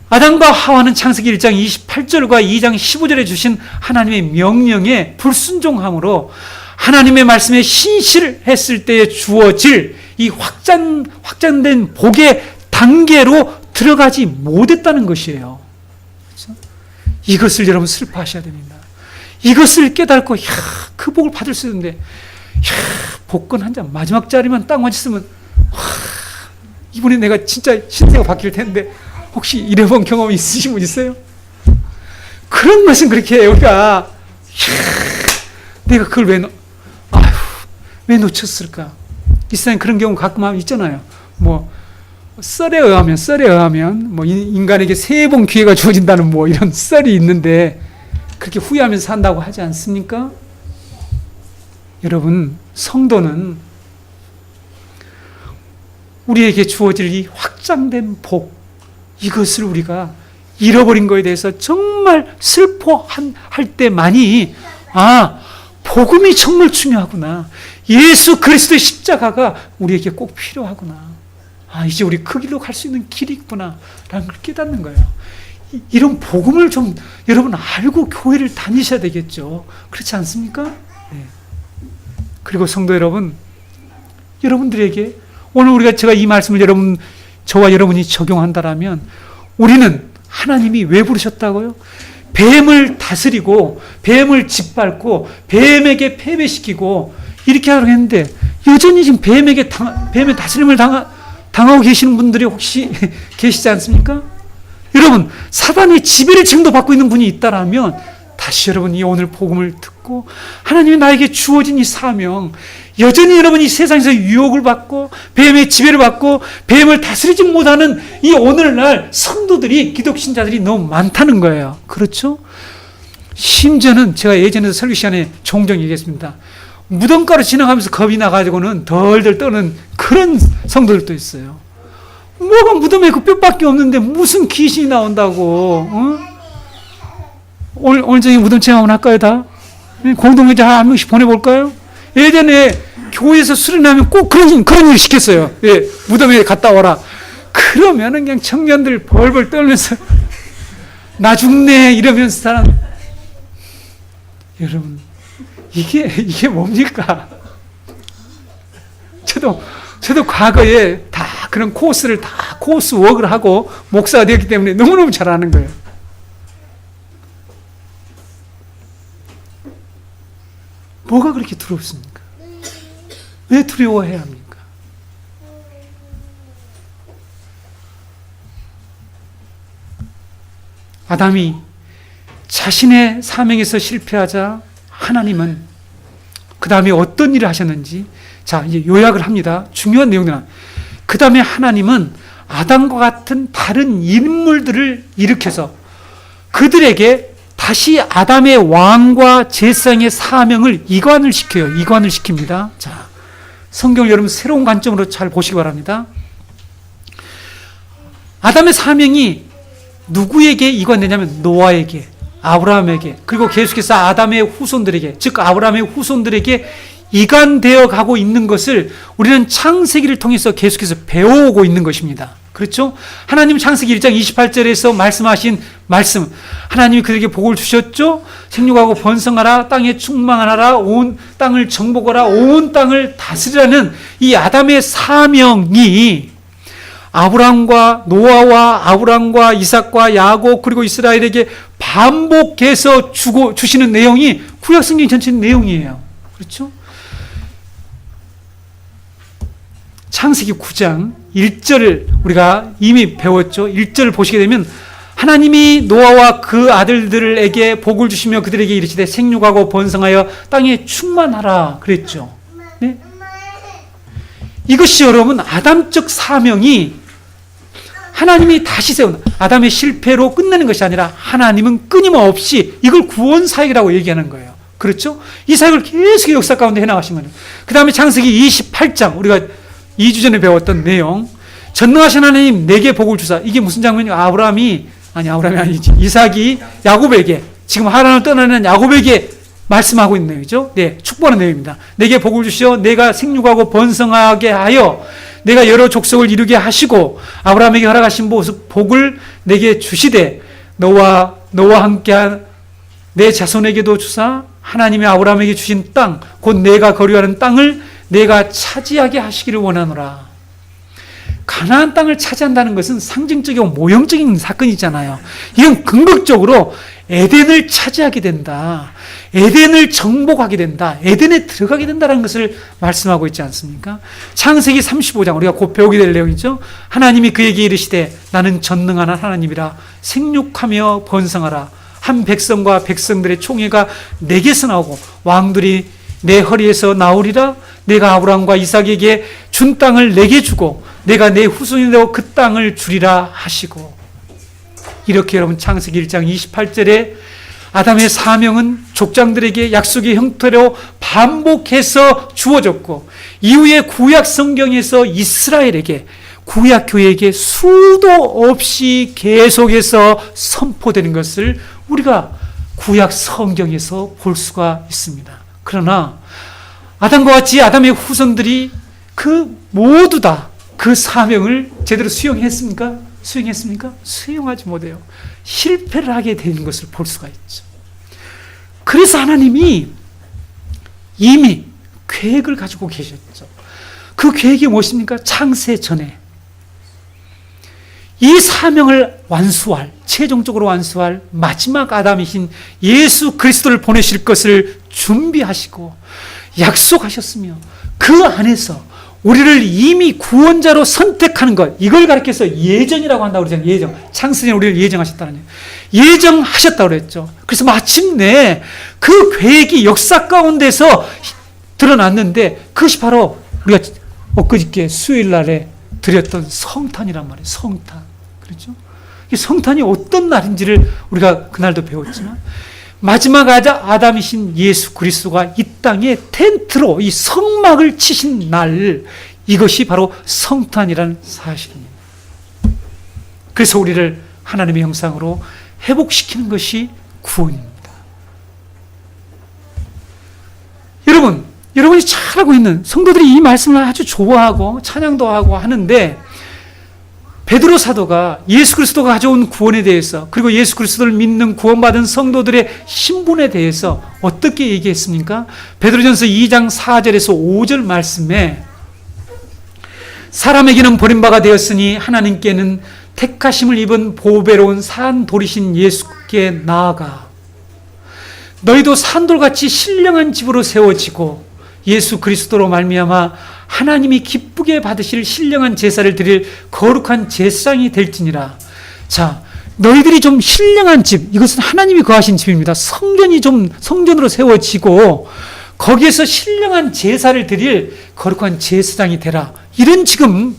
아담과 하와는 창세기 1장 28절과 2장 15절에 주신 하나님의 명령에 불순종함으로 하나님의 말씀에 신실했을 때에 주어질 이 확장된 복의 단계로 들어가지 못했다는 것이에요. 그렇죠? 이것을 여러분 슬퍼하셔야 됩니다. 이것을 깨닫고 그 복을 받을 수 있는데 복권 한 장 마지막 자리만 딱 맞췄으면 이번에 내가 진짜 신세가 바뀔 텐데, 혹시 이래본 경험이 있으신 분 있어요? 그런 것은 그렇게 우리가 내가 그걸 왜 놓쳤을까? 이 세상에 그런 경우 가끔 있잖아요. 썰에 의하면 인간에게 3번 기회가 주어진다는 이런 썰이 있는데, 그렇게 후회하면서 산다고 하지 않습니까? 여러분, 성도는 우리에게 주어질 이 확장된 복, 이것을 우리가 잃어버린 것에 대해서 정말 슬퍼할 때만이 복음이 정말 중요하구나, 예수 그리스도의 십자가가 우리에게 꼭 필요하구나, 이제 우리 그 길로 갈 수 있는 길이 있구나 라는 걸 깨닫는 거예요. 이런 복음을 좀 여러분 알고 교회를 다니셔야 되겠죠. 그렇지 않습니까? 네. 그리고 성도 여러분, 여러분들에게 오늘 제가 이 말씀을 저와 여러분이 적용한다라면, 우리는 하나님이 왜 부르셨다고요? 뱀을 다스리고 뱀을 짓밟고 뱀에게 패배시키고 이렇게 하려고 했는데, 여전히 지금 뱀의 다스림을 당하고 계시는 분들이 혹시 계시지 않습니까? 여러분, 사단의 지배를 지금도 받고 있는 분이 있다라면, 다시 여러분이 오늘 복음을 듣고 하나님이 나에게 주어진 이 사명, 여전히 여러분이 세상에서 유혹을 받고 뱀의 지배를 받고 뱀을 다스리지 못하는 이 오늘날 성도들이, 기독신자들이 너무 많다는 거예요. 그렇죠? 심지어는 제가 예전에 설교 시간에 종종 얘기했습니다. 무덤가로 지나가면서 겁이 나가지고는 덜덜 떠는 그런 성도들도 있어요. 뭐가 무덤에 그 뼈밖에 없는데 무슨 귀신이 나온다고? 오늘 저녁에 무덤 체험 한번 할까요, 다? 공동회자 한 명씩 보내볼까요? 예전에 교회에서 수련하면 꼭 그런 일 시켰어요. 예, 무덤에 갔다 오라. 그러면은 그냥 청년들 벌벌 떨면서 나 죽네 이러면서 사람. 여러분, 이게 뭡니까? 저도 과거에 다 그런 코스를 다 코스워크를 하고 목사가 되었기 때문에 너무너무 잘 아는 거예요. 뭐가 그렇게 두렵습니까? 왜 두려워해야 합니까? 아담이 자신의 사명에서 실패하자 하나님은 그 다음에 어떤 일을 하셨는지, 자, 이제 요약을 합니다. 중요한 내용들은. 그 다음에 하나님은 아담과 같은 다른 인물들을 일으켜서 그들에게 다시 아담의 왕과 제사장의 사명을 이관을 시킵니다. 자, 성경을 여러분 새로운 관점으로 잘 보시기 바랍니다. 아담의 사명이 누구에게 이관되냐면 노아에게, 아브라함에게, 그리고 계속해서 아담의 후손들에게, 즉 아브라함의 후손들에게 이관되어 가고 있는 것을 우리는 창세기를 통해서 계속해서 배워오고 있는 것입니다. 그렇죠? 하나님 창세기 1장 28절에서 말씀하신 말씀, 하나님이 그들에게 복을 주셨죠? 생육하고 번성하라, 땅에 충만하라, 온 땅을 정복하라, 온 땅을 다스리라는 이 아담의 사명이 아브라함과 노아와 아브라함과 이삭과 야곱 그리고 이스라엘에게 반복해서 주시는 내용이 구약 성경 전체 내용이에요. 그렇죠? 창세기 9장 1절을 우리가 이미 배웠죠. 1절을 보시게 되면 하나님이 노아와 그 아들들에게 복을 주시며 그들에게 이르시되 생육하고 번성하여 땅에 충만하라 그랬죠. 네? 이것이 여러분 아담적 사명이 하나님이 다시 세운 아담의 실패로 끝내는 것이 아니라 하나님은 끊임없이 이걸 구원사역이라고 얘기하는 거예요. 그렇죠? 이 사역을 계속 역사 가운데 해나가신 거예요. 그 다음에 창세기 28장 우리가 2주 전에 배웠던 내용, 전능하신 하나님 내게 복을 주사. 이게 무슨 장면이에요? 아브라함이 아니지. 이삭이 야곱에게, 지금 하나님을 떠나는 야곱에게 말씀하고 있는 내용이죠. 네, 축복하는 내용입니다. 내게 복을 주시어 내가 생육하고 번성하게 하여 내가 여러 족속을 이루게 하시고 아브라함에게 허락하신 복을 내게 주시되 너와 함께한 내 자손에게도 주사 하나님이 아브라함에게 주신 땅, 곧 내가 거류하는 땅을 내가 차지하게 하시기를 원하노라. 가나안 땅을 차지한다는 것은 상징적이고 모형적인 사건이잖아요. 이건 궁극적으로 에덴을 차지하게 된다. 에덴을 정복하게 된다. 에덴에 들어가게 된다는 것을 말씀하고 있지 않습니까? 창세기 35장 우리가 곧 배우게 될 내용이죠. 하나님이 그에게 이르시되 나는 전능한 하나님이라 생육하며 번성하라. 한 백성과 백성들의 총회가 내게서 나오고 왕들이 내 허리에서 나오리라. 내가 아브라함과 이삭에게 준 땅을 내게 주고 내가 내 후손이 되어 그 땅을 주리라 하시고. 이렇게 여러분 창세기 1장 28절에 아담의 사명은 족장들에게 약속의 형태로 반복해서 주어졌고 이후에 구약 성경에서 이스라엘에게 구약 교회에게 수도 없이 계속해서 선포되는 것을 우리가 구약 성경에서 볼 수가 있습니다. 그러나 아담과 같이 아담의 후손들이 모두 다 그 사명을 제대로 수용했습니까? 수용하지 못해요. 실패를 하게 되는 것을 볼 수가 있죠. 그래서 하나님이 이미 계획을 가지고 계셨죠. 그 계획이 무엇입니까? 창세 전에 이 사명을 최종적으로 완수할 마지막 아담이신 예수 그리스도를 보내실 것을 준비하시고 약속하셨으며 그 안에서 우리를 이미 구원자로 선택하는 것, 이걸 가르쳐서 예정이라고 한다고 그러잖아요. 예정. 창세전에 우리를 예정하셨다는 예정하셨다고 그랬죠. 그래서 마침내 그 계획이 역사 가운데서 드러났는데 그것이 바로 우리가 엊그저께 수요일 날에 드렸던 성탄이란 말이에요. 성탄. 그렇죠? 이 성탄이 어떤 날인지를 우리가 그날도 배웠지만 마지막 아담이신 예수 그리스도가 이 땅에 텐트로 이 성막을 치신 날, 이것이 바로 성탄이라는 사실입니다. 그래서 우리를 하나님의 형상으로 회복시키는 것이 구원입니다. 여러분이 잘 알고 있는 성도들이 이 말씀을 아주 좋아하고 찬양도 하고 하는데 베드로 사도가 예수 그리스도가 가져온 구원에 대해서 그리고 예수 그리스도를 믿는 구원받은 성도들의 신분에 대해서 어떻게 얘기했습니까? 베드로전서 2장 4절에서 5절 말씀에 사람에게는 버림바가 되었으니 하나님께는 택하심을 입은 보배로운 산돌이신 예수께 나아가 너희도 산돌같이 신령한 집으로 세워지고 예수 그리스도로 말미암아 하나님이 기쁘게 받으실 신령한 제사를 드릴 거룩한 제사장이 될지니라. 자, 너희들이 좀 신령한 집, 이것은 하나님이 거하신 집입니다. 성전이 좀 성전으로 세워지고 거기에서 신령한 제사를 드릴 거룩한 제사장이 되라. 이런 지금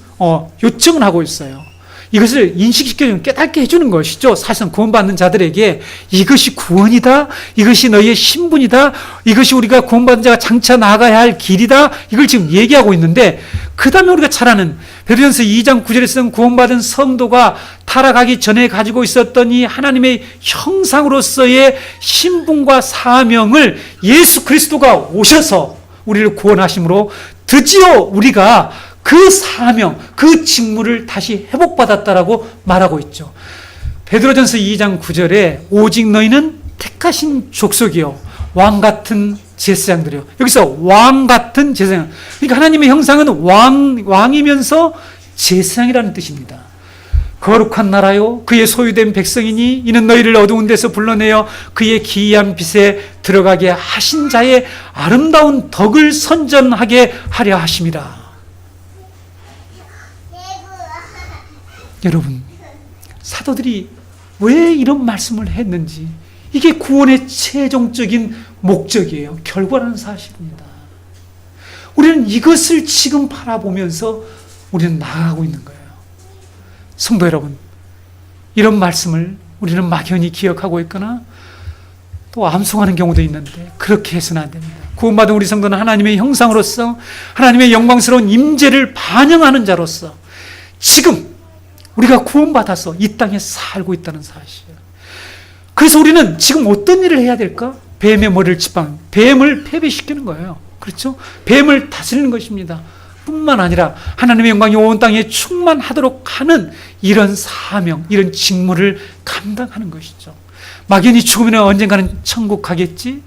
요청을 하고 있어요. 이것을 인식시켜주는, 깨닫게 해주는 것이죠. 사실상 구원받는 자들에게 이것이 구원이다, 이것이 너희의 신분이다, 이것이 우리가 구원받은 자가 장차 나아가야 할 길이다, 이걸 지금 얘기하고 있는데, 그 다음에 우리가 잘 아는 베드로전서 2장 9절에 쓰는 구원받은 성도가 타락하기 전에 가지고 있었던 이 하나님의 형상으로서의 신분과 사명을 예수 그리스도가 오셔서 우리를 구원하심으로 드디어 우리가 그 사명, 그 직무를 다시 회복받았다라고 말하고 있죠. 베드로전서 2장 9절에 오직 너희는 택하신 족속이요 왕같은 제사장들이요. 여기서 왕같은 제사장. 그러니까 하나님의 형상은 왕이면서 제사장이라는 뜻입니다. 거룩한 나라요 그의 소유된 백성이니 이는 너희를 어두운 데서 불러내어 그의 기이한 빛에 들어가게 하신 자의 아름다운 덕을 선전하게 하려 하심이라. 여러분, 사도들이 왜 이런 말씀을 했는지, 이게 구원의 최종적인 목적이에요. 결과라는 사실입니다. 우리는 이것을 지금 바라보면서 우리는 나아가고 있는 거예요. 성도 여러분, 이런 말씀을 우리는 막연히 기억하고 있거나 또 암송하는 경우도 있는데 그렇게 해서는 안 됩니다. 구원받은 우리 성도는 하나님의 형상으로서 하나님의 영광스러운 임재를 반영하는 자로서 지금 우리가 구원받아서 이 땅에 살고 있다는 사실. 그래서 우리는 지금 어떤 일을 해야 될까? 뱀의 머리를 짚방, 뱀을 패배시키는 거예요. 그렇죠? 뱀을 다스리는 것입니다. 뿐만 아니라 하나님의 영광이 온 땅에 충만하도록 하는 이런 사명, 이런 직무를 감당하는 것이죠. 막연히 죽으면 언젠가는 천국 가겠지?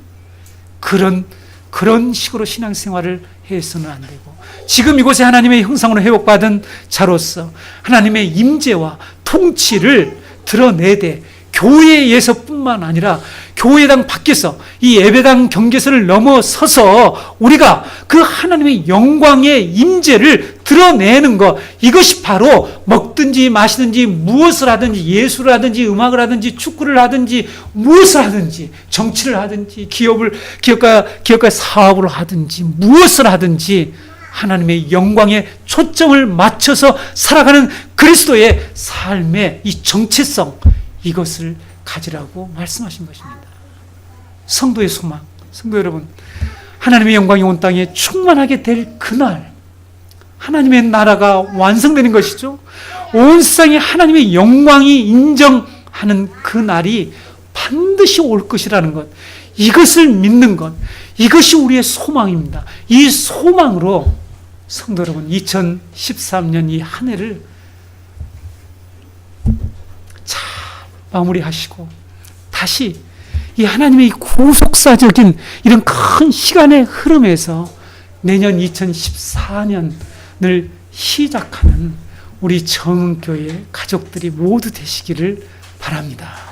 그런 식으로 신앙생활을 해서는 안 되고, 지금 이곳에 하나님의 형상으로 회복받은 자로서 하나님의 임재와 통치를 드러내되, 교회에서뿐만 아니라 교회당 밖에서 이 예배당 경계선을 넘어서서 우리가 그 하나님의 영광의 임재를 드러내는 것, 이것이 바로 먹든지 마시든지 무엇을 하든지, 예술을 하든지 음악을 하든지 축구를 하든지 무엇을 하든지, 정치를 하든지 기업과 사업을 하든지 무엇을 하든지 하나님의 영광에 초점을 맞춰서 살아가는 그리스도의 삶의 이 정체성, 이것을 가지라고 말씀하신 것입니다. 성도의 소망, 성도 여러분, 하나님의 영광이 온 땅에 충만하게 될 그날, 하나님의 나라가 완성되는 것이죠. 온 세상에 하나님의 영광이 인정하는 그 날이 반드시 올 것이라는 것, 이것을 믿는 것, 이것이 우리의 소망입니다. 이 소망으로 성도 여러분, 2013년 이 한 해를 잘 마무리하시고 다시 이 하나님의 구속사적인 이런 큰 시간의 흐름에서 내년 2014년을 시작하는 우리 정은교회 가족들이 모두 되시기를 바랍니다.